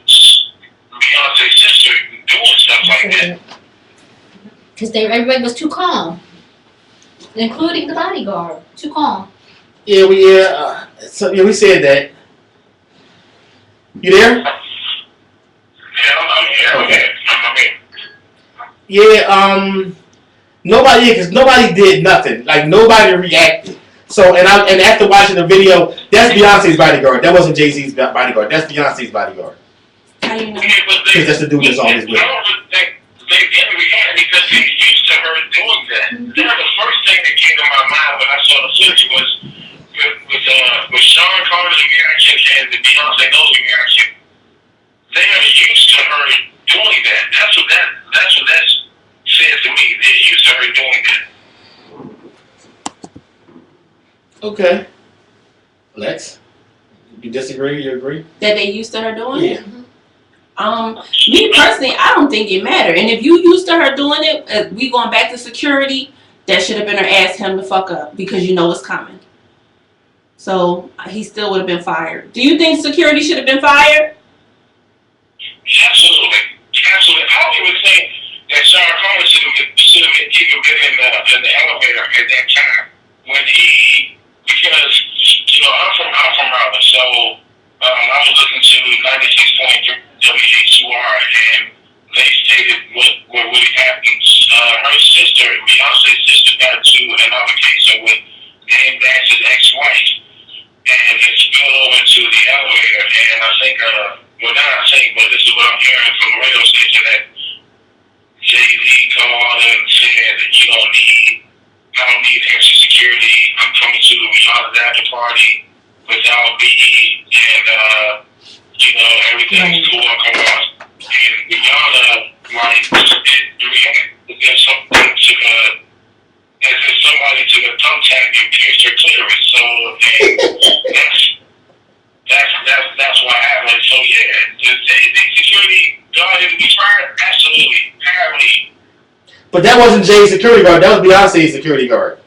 Beyonce's sister doing stuff like that. Because everybody was too calm, including the bodyguard. Too calm. Yeah, we said that. You there? Yeah, I'm here. Okay. I'm here. Yeah, because nobody did nothing. Like, nobody reacted. So, and after watching the video, that's Beyonce's bodyguard. That wasn't Jay-Z's bodyguard. That's Beyonce's bodyguard. How you know? Because that's the dude that's always with her. I don't think they didn't react because they're used to her doing that. That was the first thing that came to my mind when I saw the footage was with Sean Carter's reaction and the Beyonce Knowles reaction. They are used to her doing that. That's what that says to me. They're used to her doing that. Okay. Lex? You disagree? You agree? That they used to her doing it? Yeah. Me personally, I don't think it mattered. And if you used to her doing it, we going back to security, that should have been her ask him to fuck up because you know it's coming. So he still would have been fired. Do you think security should have been fired? Absolutely. I don't even think that Sean Carter should have even been in the elevator at that time because I'm from Raleigh, so I was listening to 96.3 WHUR, and they stated what really happened. Her sister, Beyonce's sister, got into an altercation with Dame Dash's ex-wife, and it spilled about the after party without me and everything's cool and come on. And beyond like there's something to as if somebody took a thumbtack and pierced her clitoris. So that's what happened. So yeah, the security guard is returned, absolutely, apparently. But that wasn't Jay's security guard. That was Beyonce's security guard.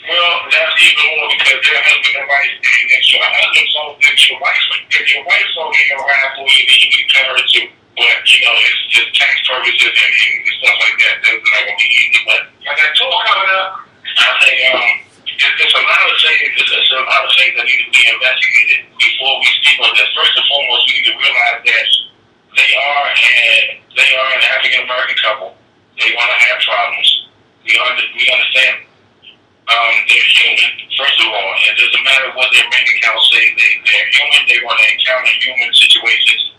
Well, that's even more because their husband and wife staying next to your husband. So if your wife's only around for you, then you can cut her too. But it's just tax purposes and stuff like that. That's not gonna be easy. But I got two coming up. I think there's a lot of things. There's a lot of things that need to be investigated before we speak on this. First and foremost, we need to realize that they are an African American couple. They want to have problems. We understand. They're human, first of all. It doesn't matter what their bank accounts say. They're human. They want to encounter human situations.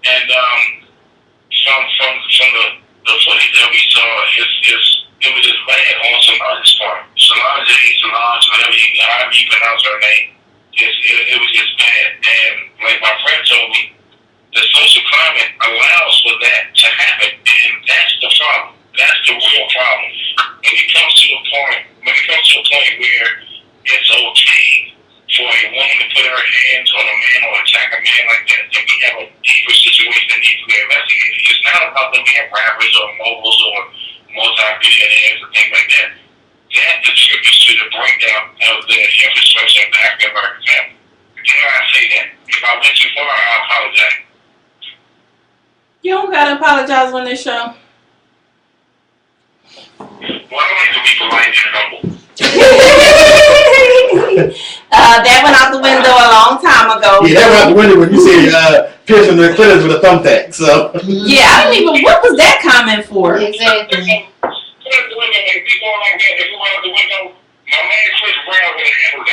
And from the footage that we saw, it was just bad on Solange's part. Solange, however you pronounce her name, it was just bad. And like my friend told me, the social climate allows for that to happen, and that's the problem. That's the real problem. When it comes to a point where it's okay for a woman to put her hands on a man or attack a man like that, then we have a deeper situation that needs to be investigated. It's not about them being rappers or moguls or multi-billionaires or things like that. That contributes to the breakdown of the infrastructure of the African American family. Dare I say that? If I went too far, I apologize. You don't gotta apologize on this show. Well, I like to be polite and humble. That went out the window a long time ago. Yeah, that went out the window when you said piercing their clitoris with a thumbtack. So Yeah, I don't even. What was that comment for? Exactly. Put out the window, and people like that, if you went out the window, my man Chris Brown would have handled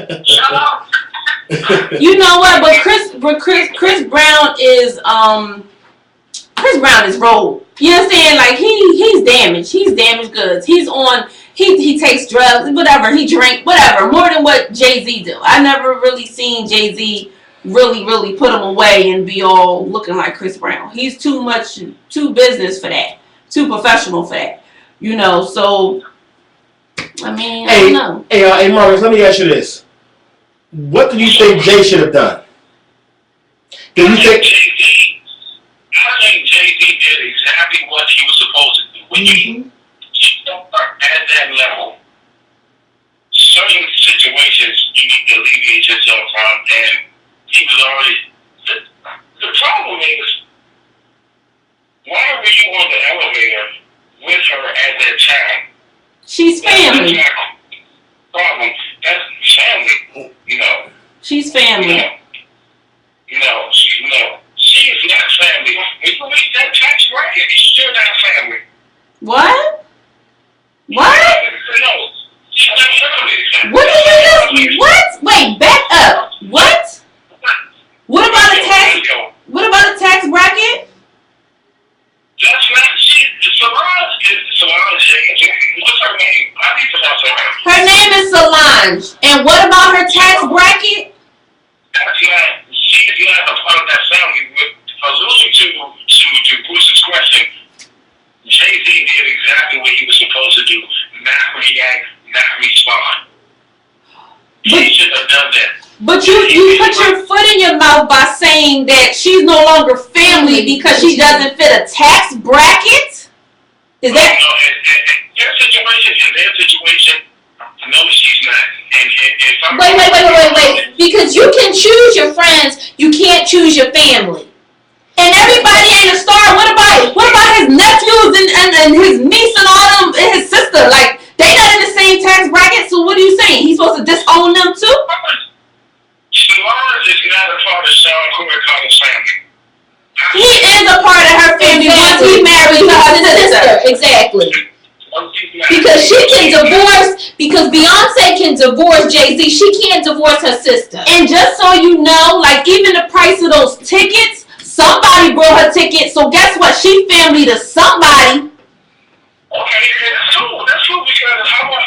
that. Shut up. You know what? But Chris Brown is Chris Brown is rolled. You understand? Like he's damaged. He's damaged goods. He's on. He takes drugs, whatever. He drink, whatever. More than what Jay-Z do. I never really seen Jay-Z really put him away and be all looking like Chris Brown. He's too business for that. Too professional for that. So I mean, I don't know. Hey, Marcus, let me ask you this. What do you think Jay should have done? Do you think I think Jay-Z did exactly what he was supposed to do. When you are at that level, certain situations you need to alleviate yourself from, and he was already. The problem is, why were you on the elevator with her at that time? She's family. That's not a problem. That's family. She's family. No. She is not family. When you reach that tax bracket, you're still not family. What? No. She's not family. What do you do? What? Wait, back up. What? What about a tax? What about a tax bracket? That's not. Solange. What's her name? How do you pronounce her name? Her name is Solange. And what about her tax bracket? That's not. She is not a part of that family. Alluding to Bruce's question, Jay-Z did exactly what he was supposed to do. Not react, not respond. He should have done that. But you put your foot in your mouth by saying that she's no longer family because she doesn't fit a tax bracket? Is that... In their situation, no, she's not. Wait. Because you can choose your friends, you can't choose your family. And everybody ain't a star. What about his nephews and his niece and all them and his sister? Like, they not in the same tax bracket, so what are you saying? He's supposed to disown them too? Solange is not a part of Sean Connor's family. He is a part of her family once he married her sister. Exactly. Because she can divorce, because Beyonce can divorce Jay-Z, she can't divorce her sister. And just so you know, like even the price of those tickets, somebody brought her ticket, so guess what? She family to somebody. Okay, that's cool. That's cool because I'm a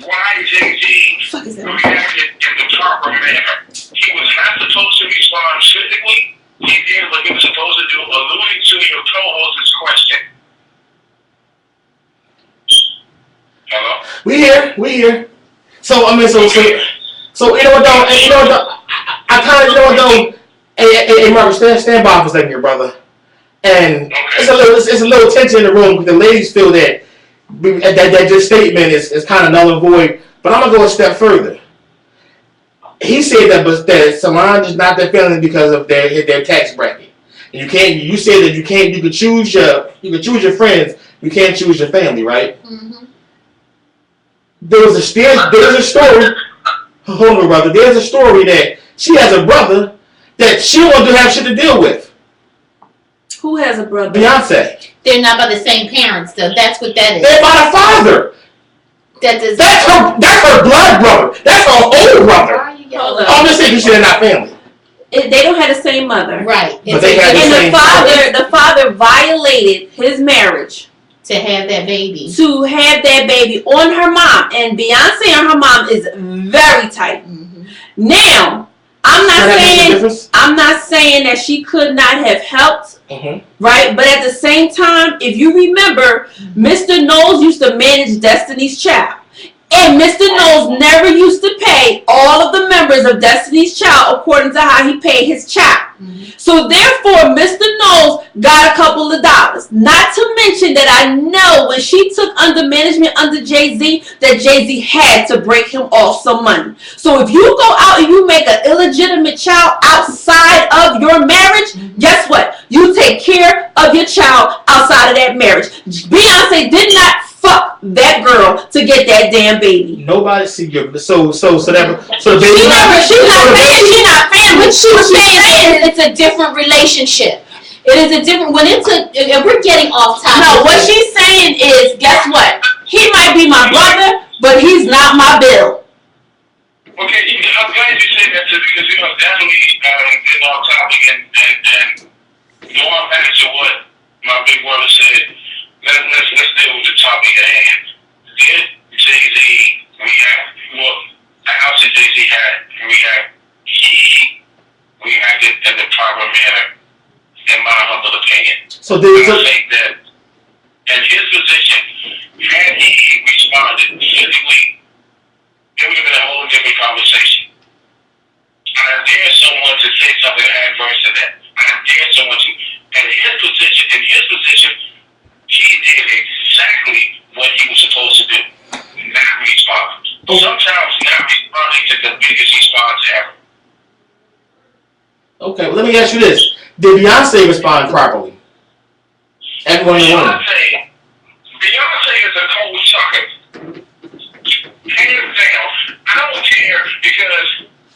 why Jay-Z reacted in the proper manner. He was not supposed to respond physically. He did what he was supposed to do, alluding to your co-host's question. Hello? We here. So I mean, so you know what though? I kind of though. Hey, Mark, stand by for a second here, brother. And it's a little tension in the room because the ladies feel that this statement is kind of null and void. But I'm gonna go a step further. He said that Solange is not their family because of their tax bracket. And you can't. You said that you can't. You can choose your friends. You can't choose your family, right? Mm-hmm. There's a story. Hold on, brother. There's a story that she has a brother that she wants to have shit to deal with. Who has a brother? Beyonce. They're not by the same parents, though. That's what that is. They're by the father. That's her blood brother. That's her old brother. Hold up. I'm just saying they're not family. They don't have the same mother. Right. But they had the father violated his marriage to have that baby. On her mom. And Beyonce and her mom is very tight. Mm-hmm. Now, I'm not saying that she could not have helped, right? But at the same time, if you remember, Mr. Knowles used to manage Destiny's Child. And Mr. Knowles never used to pay all of the members of Destiny's Child according to how he paid his child. Mm-hmm. So therefore, Mr. Knowles got a couple of dollars. Not to mention that I know when she took under management under Jay-Z, that Jay-Z had to break him off some money. So if you go out and you make an illegitimate child outside of your marriage, guess what? You take care of your child outside of that marriage. Beyonce did not fuck that girl to get that damn baby. Nobody see your so the baby. She's not family. What she's saying is it's a different relationship. It is a different we're getting off topic. No, what she's saying is, guess what? He might be my brother, but he's not my bill. Okay, I'm glad you said that too, because definitely getting off topic and going back to what my big brother said. Let's deal with the topic at hand. Did Jay-Z react? Well, how did Jay-Z react? He reacted in the proper manner, in my humble opinion. So I think that in his position, had he responded physically, it would have been a whole different conversation. I dare someone to say something adverse to that. I dare someone to. In his position, he did exactly what he was supposed to do. Not respond. Sometimes not responding is the biggest response ever. Okay, well, let me ask you this. Did Beyonce respond properly? Everyone in the room. Beyonce is a cold sucker. Hands down. I don't care because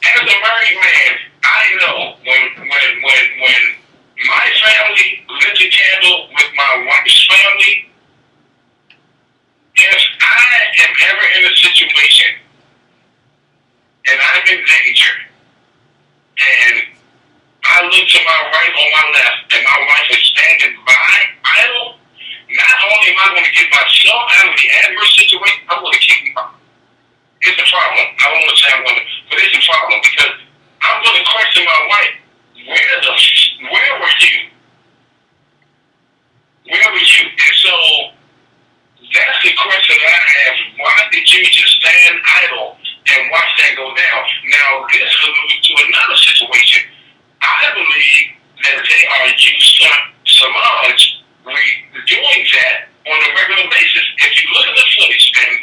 as a married man, I know when my family lit a candle with my wife's family, if I am ever in a situation and I'm in danger and I look to my right or my left and my wife is standing by idle, not only am I going to get myself out of the adverse situation, I'm going to keep them. It's a problem. I don't want to say I'm going to, but it's a problem because I'm going to question my wife. Where were you? Where were you? And so that's the question that I have. Why did you just stand idle and watch that go down? Now this alludes to another situation. I believe that they are used to Solange doing that on a regular basis. If you look at the footage, and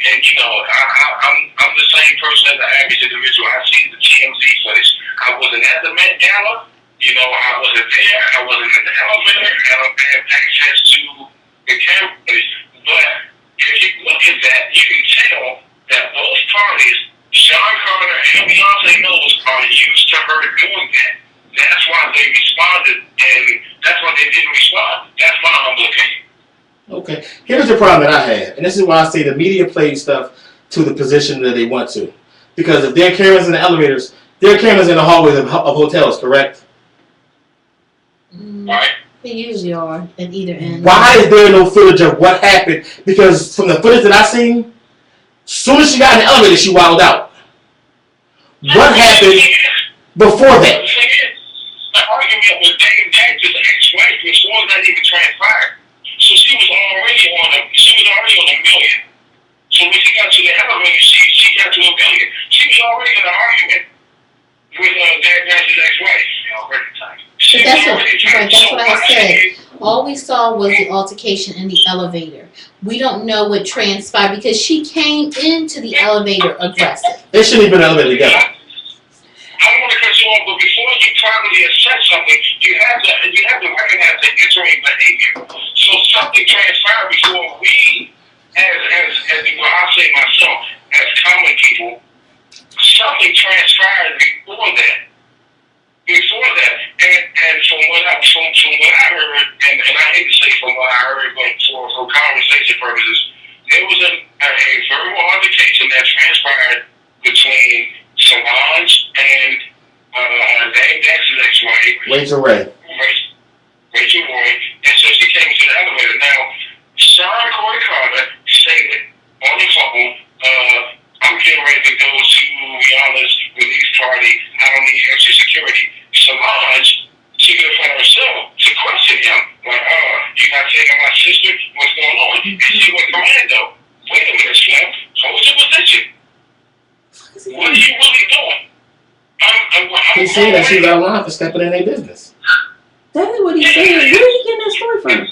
I'm the same person as the average individual. I see the TMZ footage. I wasn't at the Met Gala. I wasn't there. I wasn't in the elevator. I don't have access to the camera footage. But if you look at that, you can tell that both parties, Sean Carter and Beyonce Knowles, are used to her doing that. That's why they responded, and that's why they didn't respond. That's my humble opinion. Okay, here's the problem that I have, and this is why I say the media plays stuff to the position that they want to. Because if there are cameras in the elevators, there are cameras in the hallways of hotels, correct? Right. They usually are at either end. Why is there no footage of what happened? Because from the footage that I seen, Soon as she got in the elevator, she wilded out. What happened before that? The thing is, the argument with Dame Dax's ex-wife before that even transpired. So she was already on a million. So when she got to the elevator, she got to a billion. She was already in an argument with Dame Dax's ex-wife. That's what I said. All we saw was the altercation in the elevator. We don't know what transpired because she came into the elevator aggressive. They shouldn't even been elevated together. I don't want to cut you off, but before you properly assess something, you have to recognize the entering behavior. So something transpired before we, as well, I'll say myself, as common people, something transpired before that. And from what I heard, and I hate to say from what I heard, but for conversation purposes, there was a verbal altercation that transpired between Solange and Dame Dax's ex-wife, Rachel Ray. Rachel Roy, and so she came to the elevator. Now, Sean Corey Carter stated on the phone, I'm getting ready to go to Rihanna's release party. I don't need extra security. Solange, she could have found herself to question him. Like, you not taking my sister? What's going on? And she went commando. Wait a minute, Slim. Hold your position. What are you really doing? He's saying that she's out of line for stepping in their business. That is what he's saying. Where are you getting that story from?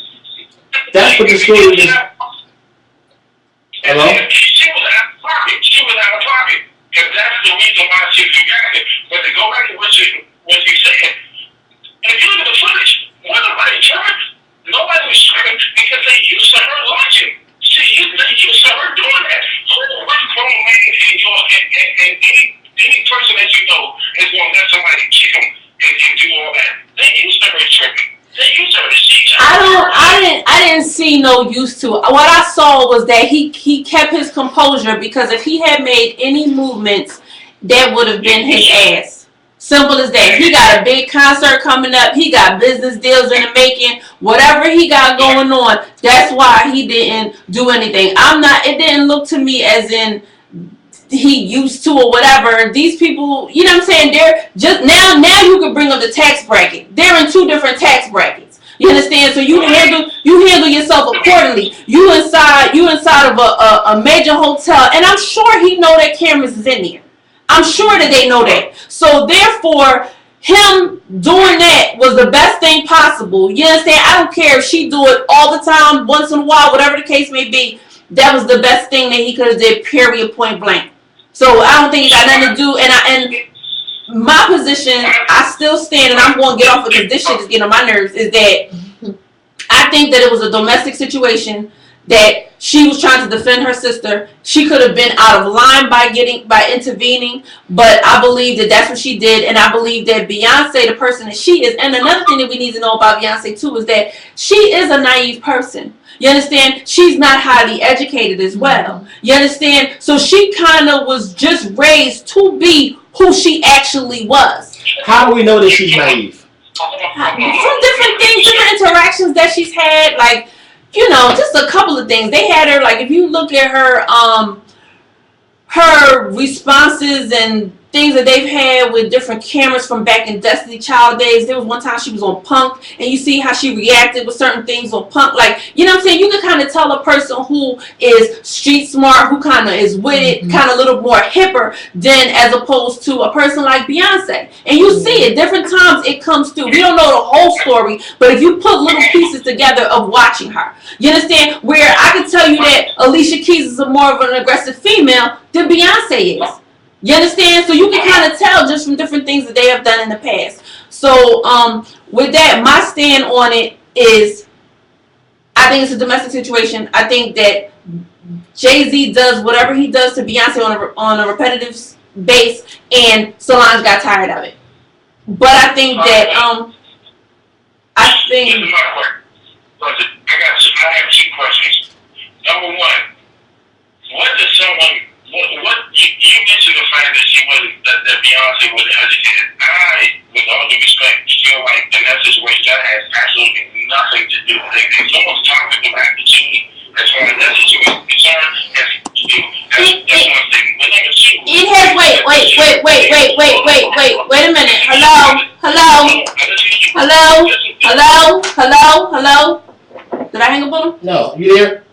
That's what the story is. Hello? She was out of pocket. Because that's the reason why she was reacting. But to go back to what you said, if you look at the footage, nobody tripping. Nobody was tripping because they used to her watching. They used to her doing that. What grown man and any person that you know is going to let somebody kick them and do all that. They used to her tripping. They used to her to see I didn't see no use to it. What I saw was that he kept his composure because if he had made any movements, that would have been his ass. Simple as that. He got a big concert coming up. He got business deals in the making. Whatever he got going on, that's why he didn't do anything. It didn't look to me as in he used to or whatever. These people, you know what I'm saying? They're just now you can bring up the tax bracket. They're in two different tax brackets. You understand? So you handle yourself accordingly. You inside of a major hotel, and I'm sure he know that cameras is in there. I'm sure that they know that. So therefore, him doing that was the best thing possible. You understand? I don't care if she do it all the time, once in a while, whatever the case may be. That was the best thing that he could have did, period, point blank. So I don't think it got nothing to do. And my position, I still stand, and I'm going to get off because this shit is getting on my nerves, is that I think that it was a domestic situation, that she was trying to defend her sister. She could have been out of line by intervening, but I believe that that's what she did, and I believe that Beyonce, the person that she is, and another thing that we need to know about Beyonce too is that she is a naive person. You understand? She's not highly educated as well. You understand? So she kind of was just raised to be who she actually was. How do we know that she's naive? From different things, different interactions that she's had, like, you know, just a couple of things. They had her, like, if you look at her responses and things that they've had with different cameras from back in Destiny Child days. There was one time she was on Punk, and you see how she reacted with certain things on Punk. Like, you know what I'm saying? You can kind of tell a person who is street smart, who kind of is with it, kind of a little more hipper than as opposed to a person like Beyonce. And you see it. Different times it comes through. We don't know the whole story, but if you put little pieces together of watching her, you understand? Where I can tell you that Alicia Keys is more of an aggressive female than Beyonce is. You understand? So you can kind of tell just from different things that they have done in the past. So with that, my stand on it is, I think it's a domestic situation. I think that Jay-Z does whatever he does to Beyonce on a repetitive base, and Solange got tired of it. But I think that I have two questions. Number one, what does someone? What you mentioned the fact that she wasn't that Beyonce wasn't educated. I, with all due respect, feel like in that situation that has absolutely nothing to do with it. Someone's talking about the as far as that situation is concerned, Wait a minute. Hello. Did I hang up on him? No, you there?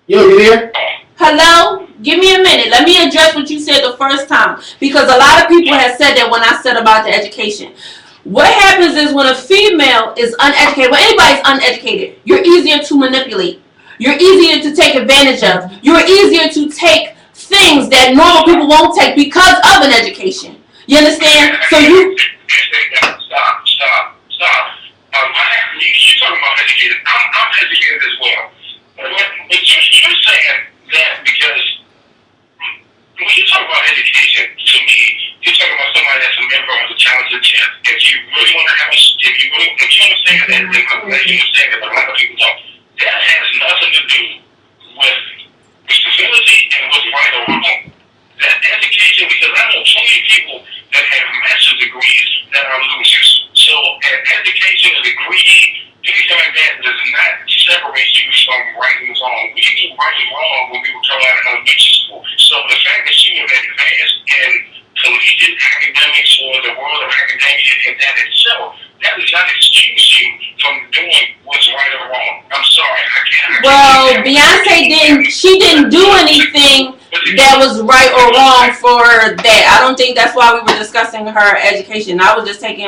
Yo, you there? Hello? Give me a minute. Let me address what you said the first time. Because a lot of people have said that when I said about the education. What happens is when a female is uneducated, when anybody's uneducated, you're easier to manipulate. You're easier to take advantage of. You're easier to take things that normal people won't take because of an education. You understand? So you... Stop. You're talking about educated. I'm educated as well. But you're saying that because when you talk about education, to me, you're talking about somebody that's a member of the talented 10th. If you really want to have if you understand that, then I'm glad you understand that, but a lot of people don't. That has nothing to do with civility and what's right or wrong. That education, because I know so many people that have master's degrees that are losers. So an education, a degree, anything like that does not separate you from right and wrong. We knew right and wrong when we were coming out of elementary school. So the fact that you have advanced in collegiate academics or the world of academia and that itself, that does not excuse you from doing what's right or wrong. I'm sorry, I can't. Well, Beyonce didn't do anything that was right or wrong for that. I don't think that's why we were discussing her education. I was just telling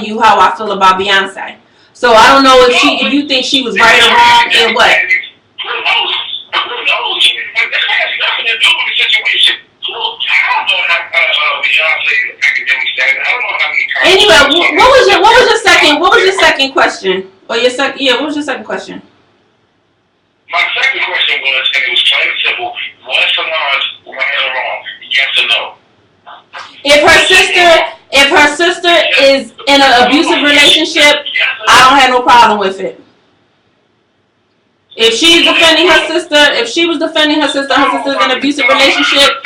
you how I feel about Beyonce. So I don't know if you think she was right or wrong and what. Who knows? That has nothing to do with the situation. I don't know how Beyonce academic standard. I don't know how many. Anyway, what was your second question? Or what was your second question? My second question was, and it was plain and simple, was Solange right or wrong? Yes or no? If her sister is in an abusive relationship, I don't have no problem with it. If she was defending her sister, her sister's in an abusive relationship,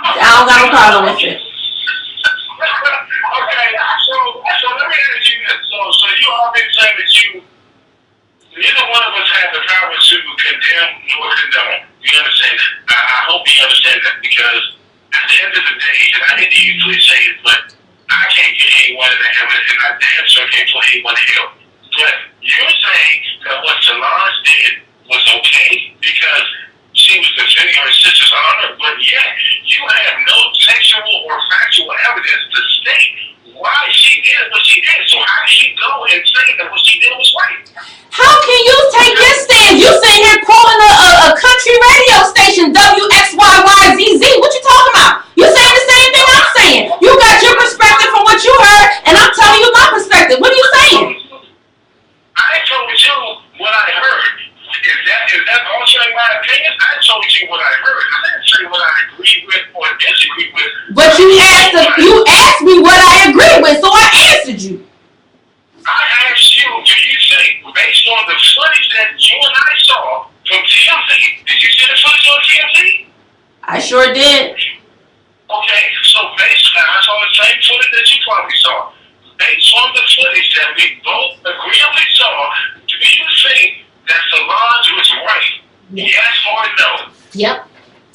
I don't got no problem with it. Okay, so let me ask you this. So you already saying that neither one of us have the power to condemn nor condone. You understand that? I hope you understand that, because at the end of the day, and I hate to usually say it, but I can't get anyone in heaven, and I damn sure can't put anyone in hell. But you're saying that what Solange did was okay because she was defending her sister's honor, but yet you have no textual or factual evidence to state why she did what she did. So how do you go and say that what she did was right? How can you take this stand? You sitting here quoting a country radio station, WXYYZZ. What you talking about? You saying the same thing I'm saying. You got your perspective from what you heard, and I'm telling you my perspective. What are you saying? I told you what I heard. Is that also in my opinion? I told you what I heard. I didn't say what I agree with or disagree with. But you asked me what I agree with, so I answered you. I asked you, do you think, based on the footage that you and I saw from TMZ, did you see the footage on TMZ? I sure did. Okay, so basically, I saw the same footage that you probably saw. Based on the footage that we both agreeably saw, do you think that Solange was right? Yes or no? Yep,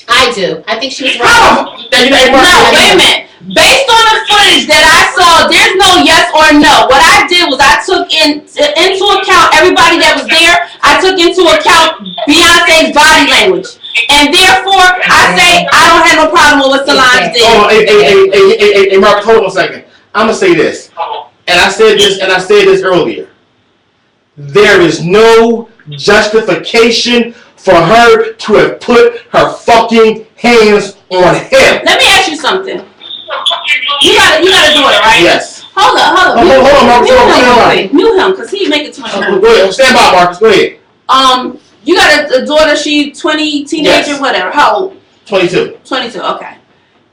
I do. I think she was right. No, wait a minute. Based on the footage that I saw, there's no yes or no. What I did was I took into account everybody that was there. I took into account Beyonce's body language. And therefore, I say I don't have no problem with what Solange did. Oh, hey, Mark, hold on a second. I'm gonna say this, and I said this earlier. There is no justification for her to have put her fucking hands on him. Let me ask you something. You got a daughter, right? Yes. Hold on, Marcus. Mute him, because he's making too much noise. Go ahead. Stand by, Marcus. Go ahead. You got a daughter, she 20, teenager, Yes. whatever. How old? 22. 22, okay.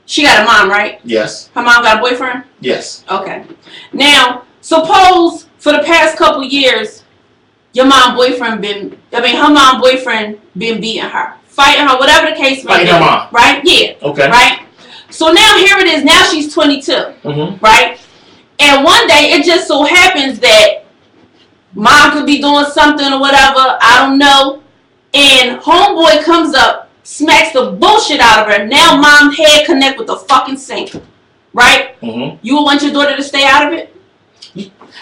She got a mom, right? Yes. Her mom got a boyfriend? Yes. Okay. Now, suppose for the past couple years, her mom boyfriend been beating her, fighting her, whatever the case may be. Fighting her mom. Right? Yeah. Okay. Right? So now here it is. Now she's 22. Mm-hmm. Right? And one day it just so happens that mom could be doing something or whatever. I don't know. And homeboy comes up smacks the bullshit out of her. Now mom's head connect with the fucking sink, right? Mm-hmm. You would want your daughter to stay out of it?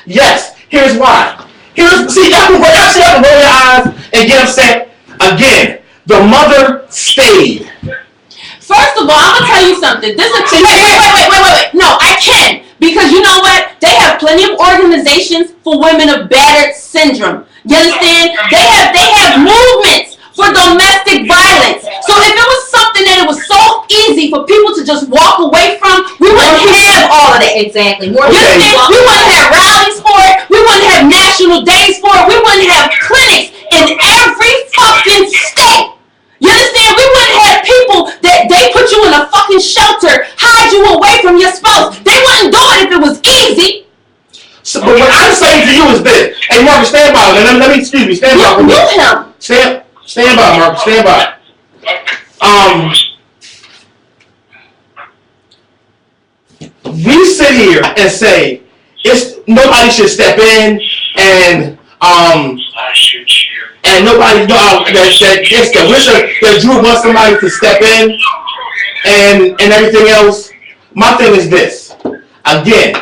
Yes. Here's why. See, y'all can roll your eyes and get upset. Again, the mother stayed. First of all, I'm gonna tell you something. Wait. No, I can. Because you know what? They have plenty of organizations for women of battered syndrome. You understand? They have movements for domestic violence. So if it was something that it was so easy for people to just walk away from, we wouldn't have all of that. Exactly. You understand? We wouldn't have rallies for it. We wouldn't have national days for it. We wouldn't have clinics in every fucking state. You understand? We wouldn't have people that they put you in a fucking shelter, hide you away from your spouse. They wouldn't do it if it was easy. So, but what I'm saying to you is this. Hey, Marcus, stand by. Let me, excuse me, stand by. You knew him. Stand by, Marcus, stand by. We sit here and say nobody should step in and nobody that Drew wants somebody to step in and everything else. My thing is this. Again,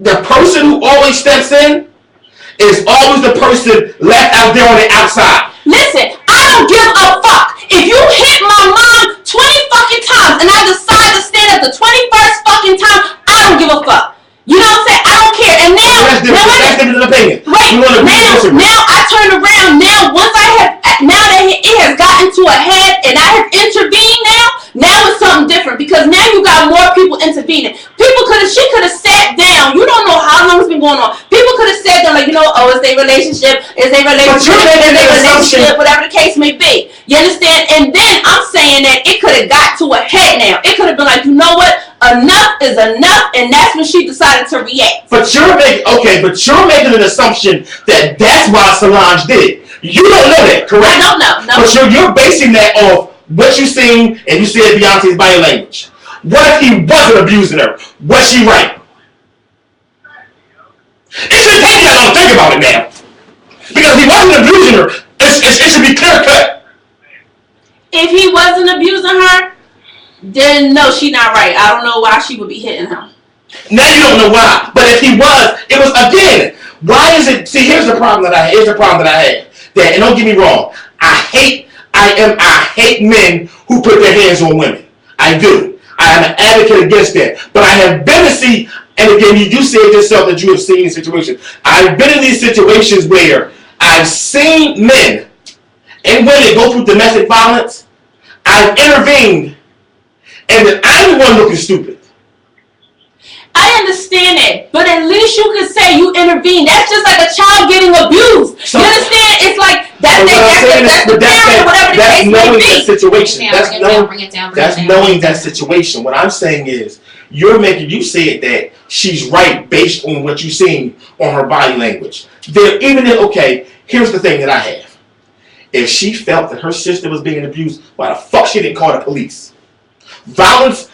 the person who always steps in is always the person left out there on the outside. Listen, I don't give a fuck. If you hit my mom 20 fucking times and I decide to stand at the 21st fucking time, I don't give a fuck. You know what I'm saying? I don't care. And now, that's different opinion. Right. Now I turn around. Now that it has gotten to a head and I have intervened now it's something different because now you got more people intervening. She could have sat down. You don't know how long it's been going on. People could have sat down like, it's their relationship, whatever the case may be. You understand? And then I'm saying that it could have got to a head now. It could have been like, you know what? Enough is enough, and that's when she decided to react. But you're making an assumption that that's why Solange did it. You don't know that, correct? I don't know. No. But you're basing that off what you seen and you said Beyonce's body language. What if he wasn't abusing her? Was she right? It should take that long to think about it now. Because if he wasn't abusing her, it should be clear cut. If he wasn't abusing her, then no, she not right. I don't know why she would be hitting him. Now you don't know why. But if he was, it was again. Why is it? See, here's the problem that I had. That, and don't get me wrong, I hate men who put their hands on women. I do. I am an advocate against that. But I have been to see, and again, you do say it yourself that you have seen these situations. I've been in these situations where I've seen men and women go through domestic violence. I've intervened, and then I'm the one looking stupid. I understand it, but at least you could say you intervened. That's just like a child getting abused. You understand? It's like that's the parent, whatever the case may be. That situation. That's knowing that situation. What I'm saying is, you said that she's right based on what you've seen on her body language. Here's the thing that I have. If she felt that her sister was being abused, why the fuck she didn't call the police? Violence,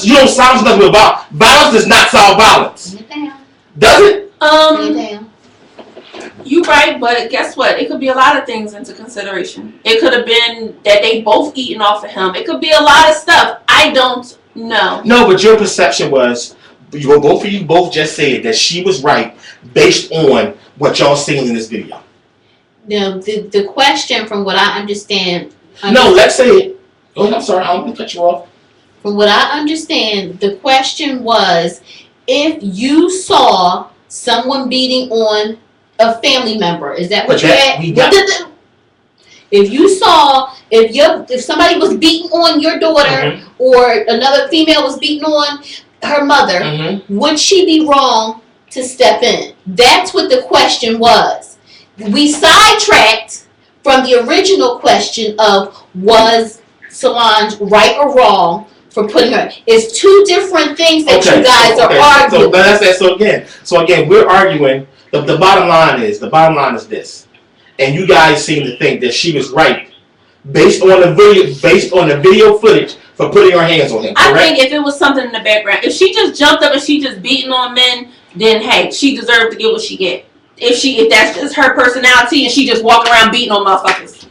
you don't solve nothing about violence does not solve violence. Does it? You right, but guess what? It could be a lot of things into consideration. It could have been that they both eating off of him. It could be a lot of stuff. I don't know. No, but your perception was, both of you both just said that she was right based on what y'all seen in this video. No, the question from what I understand. No, let's say it. Oh, I'm sorry, I'm going to cut you off. From what I understand, the question was if you saw someone beating on a family member. Is that what you had? If somebody was beating on your daughter or another female was beating on her mother, would she be wrong to step in? That's what the question was. We sidetracked from the original question of was Solange right or wrong for putting her. It's two different things that you guys are arguing. So again, we're arguing. The bottom line is this, and you guys seem to think that she was right based on the video footage for putting her hands on him. Correct? I think if it was something in the background, if she just jumped up and she just beating on men, then hey, she deserved to get what she get. If that's just her personality and she just walking around beating on motherfuckers.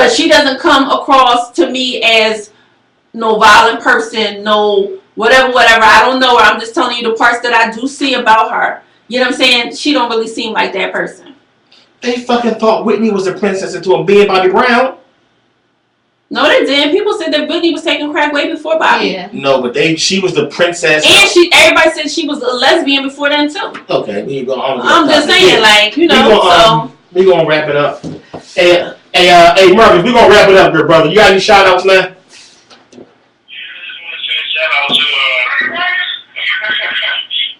But she doesn't come across to me as no violent person, no whatever. I don't know her. I'm just telling you the parts that I do see about her. You know what I'm saying? She don't really seem like that person. They fucking thought Whitney was the princess into a being Bobby Brown. No, they didn't. People said that Whitney was taking crack way before Bobby. Yeah. No, but she was the princess. And everybody said she was a lesbian before then too. Okay, we go. I'm just saying, like, you know, we gonna wrap it up. Hey, Murphy, we gonna wrap it up, good brother. You got any shout outs, man? Yeah, I just want to say a shout out to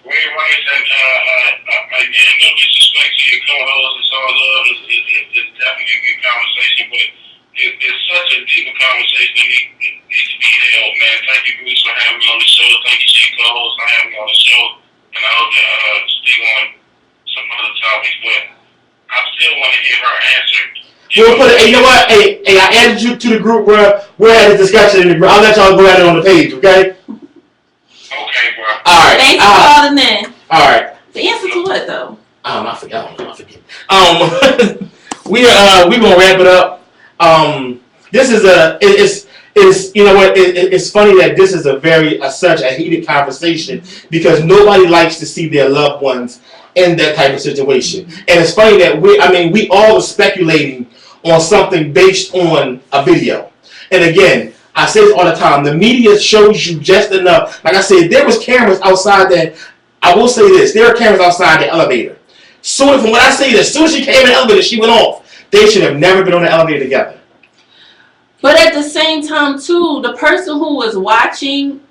Ray Rice and again, no disrespect to your co-host. It's all love. It's definitely a good conversation, but it's such a deeper conversation that needs to be held, man. Thank you, Bruce, for having me on the show. Thank you, chief co-host, for having me on the show. And I hope to speak on some other topics, but I still want to hear her answer. We'll put it. Hey, you know what? Hey, I added you to the group where we're having a discussion in the group. I'll let y'all go at it on the page, okay? Okay, bro. All right. thanks for calling in. All right. The answer to what though? I forget. We gonna wrap it up. This is it's you know what? It's funny that this is such a heated conversation because nobody likes to see their loved ones in that type of situation. And it's funny that we all are speculating on something based on a video. And again, I say this all the time, the media shows you just enough. Like I said, there was cameras outside that, I will say this, there are cameras outside the elevator. So from what I say, as soon as she came in the elevator, she went off. They should have never been on the elevator together. But at the same time too, the person who was watching,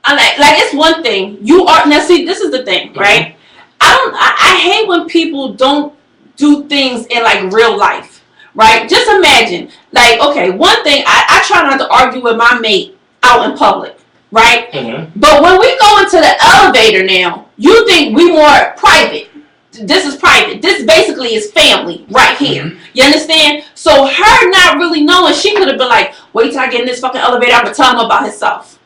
like it's one thing. Now see, this is the thing, right? I hate when people don't do things in like real life, right? Just imagine, like, okay, one thing, I try not to argue with my mate out in public, right? Mm-hmm. But when we go into the elevator now, you think we more private. This is private. This basically is family right here. Mm-hmm. You understand? So her not really knowing, she could have been like, wait till I get in this fucking elevator, I'm going to tell him about himself.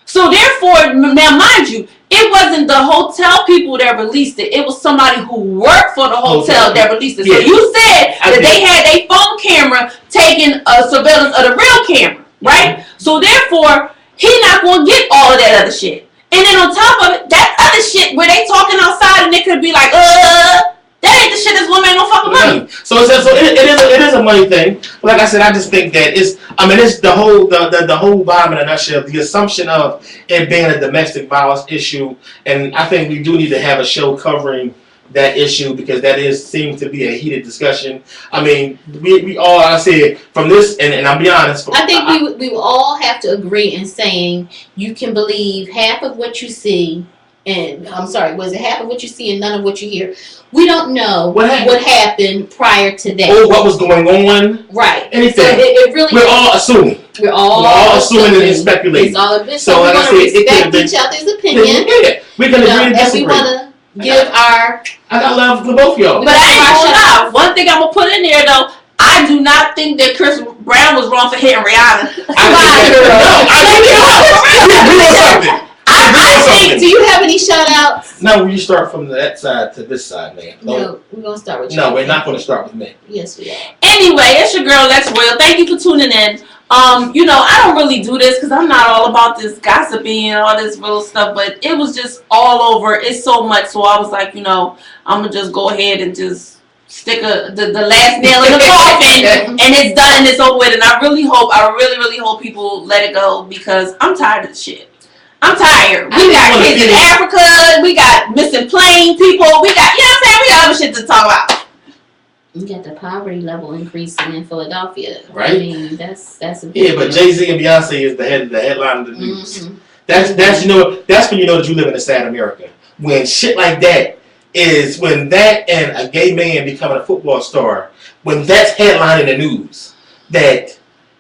So therefore, now mind you, it wasn't the hotel people that released it. It was somebody who worked for the hotel that released it. Yeah. So you said that they had a phone camera taking a surveillance of the real camera, right? Mm-hmm. So therefore, he not going to get all of that other shit. And then on top of it, that other shit where they talking outside and they could be like, that ain't the shit that's woman ain't no fucking money. So it is a money thing. Like I said, I just think that it's the whole vibe in a nutshell. The assumption of it being a domestic violence issue, and I think we do need to have a show covering that issue because that seems to be a heated discussion. I mean, we all, I said from this, and I'll be honest. I think we will all have to agree in saying you can believe half of what you see, and I'm sorry, was it half of what you see and none of what you hear? We don't know what happened prior to that. Or what was going on. Right. Anything. So it really we're all assuming. We're all assuming and speculating. It's all so we're going to respect each other's opinion. Yeah. We can agree and disagree. And we want to give our... I got love for both of y'all. But I ain't gonna lie. One thing I'm going to put in there, though, I do not think that Chris Brown was wrong for hitting Rihanna. I think, do you have any shout outs? No, you start from that side to this side, man. No, we're going to start with you. No, we're not going to start with me. Yes, we are. Anyway, it's your girl, Lex Royal. Thank you for tuning in. I don't really do this because I'm not all about this gossiping and all this real stuff, but it was just all over. It's so much, so I was like, I'm going to just go ahead and just stick the last nail in the coffin, and it's done and it's over with. And I really hope people let it go because I'm tired of the shit. I'm tired. We got kids in Africa. We got missing plane people. We got, you know what I'm saying? We got other shit to talk about. You got the poverty level increasing in Philadelphia. Right. I mean, that's a big but Jay-Z and Beyonce is the headline of the news. Mm-hmm. That's when you know that you live in a sad America. When shit like that is when that and a gay man becoming a football star, when that's headline in the news, that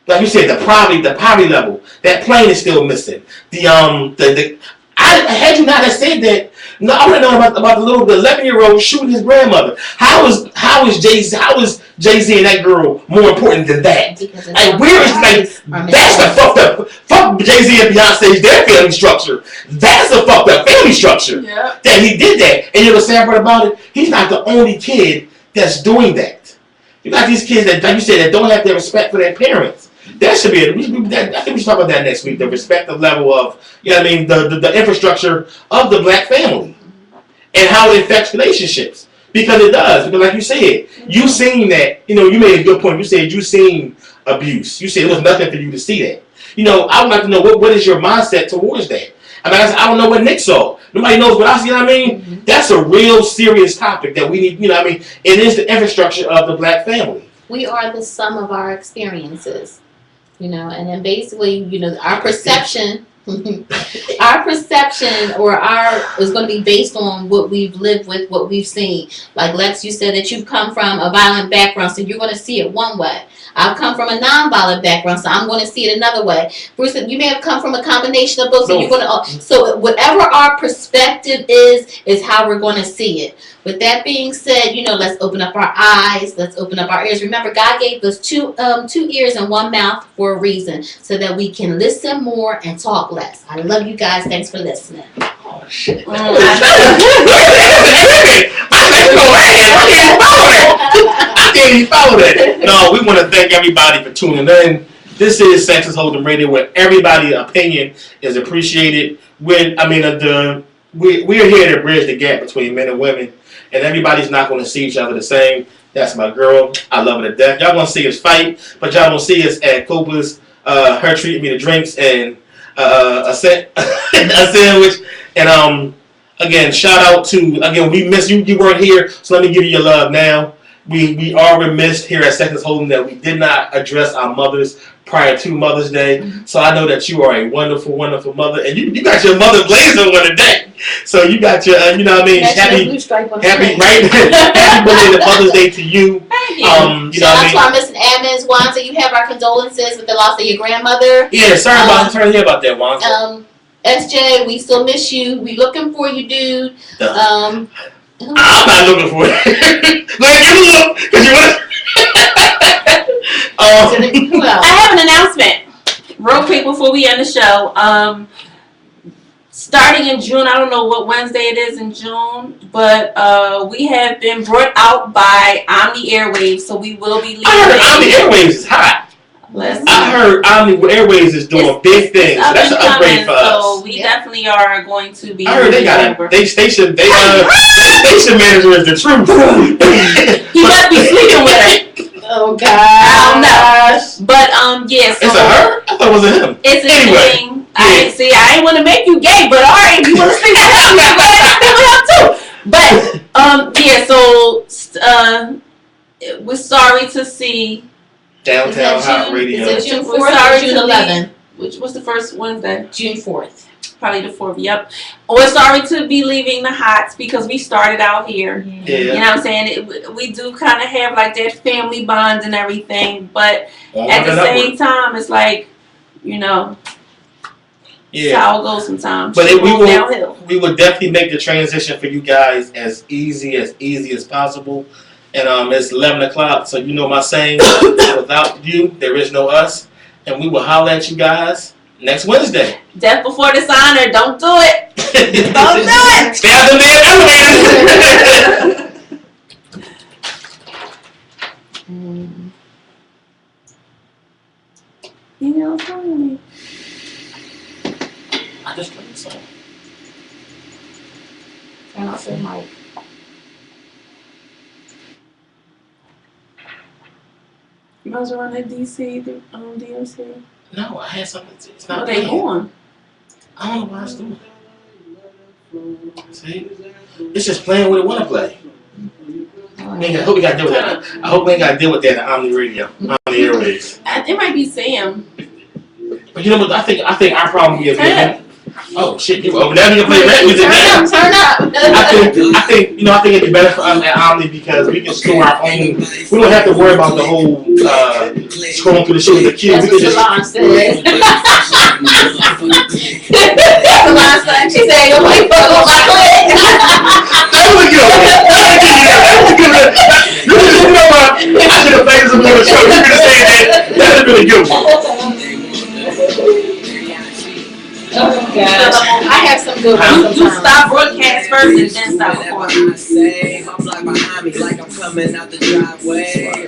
like you said, the poverty level, that plane is still missing. Had you not have said that, no, I would have known about the 11-year-old shooting his grandmother. How is Jay-Z and that girl more important than that? Like, where is that's the fucked up. Fuck Jay-Z and Beyonce's their family structure. That's a fucked up family structure. Yeah. That he did that, and you know the sad part about it, he's not the only kid that's doing that. You got these kids that, like you said, that don't have their respect for their parents. That should be it. I think we should talk about that next week. The respective level of, you know what I mean, the infrastructure of the black family and how it affects relationships. Because it does. Because like you said, you seen that, you know, you made a good point. You said you seen abuse. You said it was nothing for you to see that. You know, I would like to know what is your mindset towards that. I mean, I don't know what Nick saw. Nobody knows what I see, you know what I mean? Mm-hmm. That's a real serious topic that we need, you know what I mean? It is the infrastructure of the black family. We are the sum of our experiences, you know, and then basically, you know, our perception, our perception is going to be based on what we've lived with, what we've seen. Like Lex, you said that you've come from a violent background, so you're going to see it one way. I've come from a non-violent background, so I'm going to see it another way. Bruce, you may have come from a combination of both, so you're going to. So whatever our perspective is how we're going to see it. With that being said, you know, let's open up our eyes, let's open up our ears. Remember, God gave us two ears and one mouth for a reason, so that we can listen more and talk less. I love you guys. Thanks for listening. Oh shit! I can't even follow that. No, we want to thank everybody for tuning in. This is Texas Hold'em Radio, where everybody's opinion is appreciated. We're here to bridge the gap between men and women, and everybody's not going to see each other the same. That's my girl. I love her to death. Y'all going to see us fight, but y'all going to see us at Copa's, her treating me to drinks and a sandwich. And again, shout out to, we miss you. You weren't here, so let me give you your love now. We are remiss here at Texas Hold'em that we did not address our mothers prior to Mother's Day. So I know that you are a wonderful, wonderful mother, and you got your mother blazer on today. So you got your, you know what I mean, happy belated Mother's Day to you. Thank you. Shout out to our Miss Admins, Wanza. You have our condolences with the loss of your grandmother. Yeah, sorry to hear about that, Wanza. SJ, we still miss you. We looking for you, dude. I'm not looking for it. Like, give me a look, because you want I have an announcement real quick before we end the show. Starting in June, I don't know what Wednesday it is in June, but we have been brought out by Omni Airwaves, so we will be leaving. I heard Omni Airwaves is hot. I heard Omni Airways is doing big things. So that's an upgrade for us. So we definitely are going to be. I heard they got a station manager is the truth. He must be sleeping with her. Oh God! I don't know. But yeah. So it's a her? I thought it was a him. It's a thing. Yeah. I ain't want to make you gay, but all right, if you want to sleep with him, you want to sleep with him too. But yeah. So we're sorry to see. Downtown Hot Radio. Is it June 4th or June 11th? Which was the first Wednesday? June 4th. Probably the 4th, yep. We're sorry to be leaving the Hots because we started out here. Yeah. You know what I'm saying? We do kind of have like that family bond and everything, but at the same time, it's like, you know, that's how it goes sometimes. But we will definitely make the transition for you guys as easy as possible. And it's 11 o'clock, so you know my saying, without you, there is no us. And we will holler at you guys next Wednesday. Death before dishonor, don't do it. Don't do it. Stay out the elevator. You know, funny. I just played the song. And also Mike. You guys are on at DC, DMC? No, I had something. It's not. What they on? I don't know why it's doing. See, it's just playing what it want to play. I hope we got to deal with that. I hope we ain't got to deal with that on Omni Radio, Omni Airwaves. It might be Sam. But you know what? I think our problem is. Oh shit! You over there? You can play rap music now. Turn up. I think it'd be better for us at Omni because we can store our own. We don't have to worry about the whole scrolling through the shit with the queue. That's We what can just. Salon said. She said, "You're like fuck on my leg." That was good. I should have played some more show. You could have said that. That's a really good one. Oh God. I have some good ones. You stop broadcast first and then stop recording. My block behind me like I'm coming out the driveway.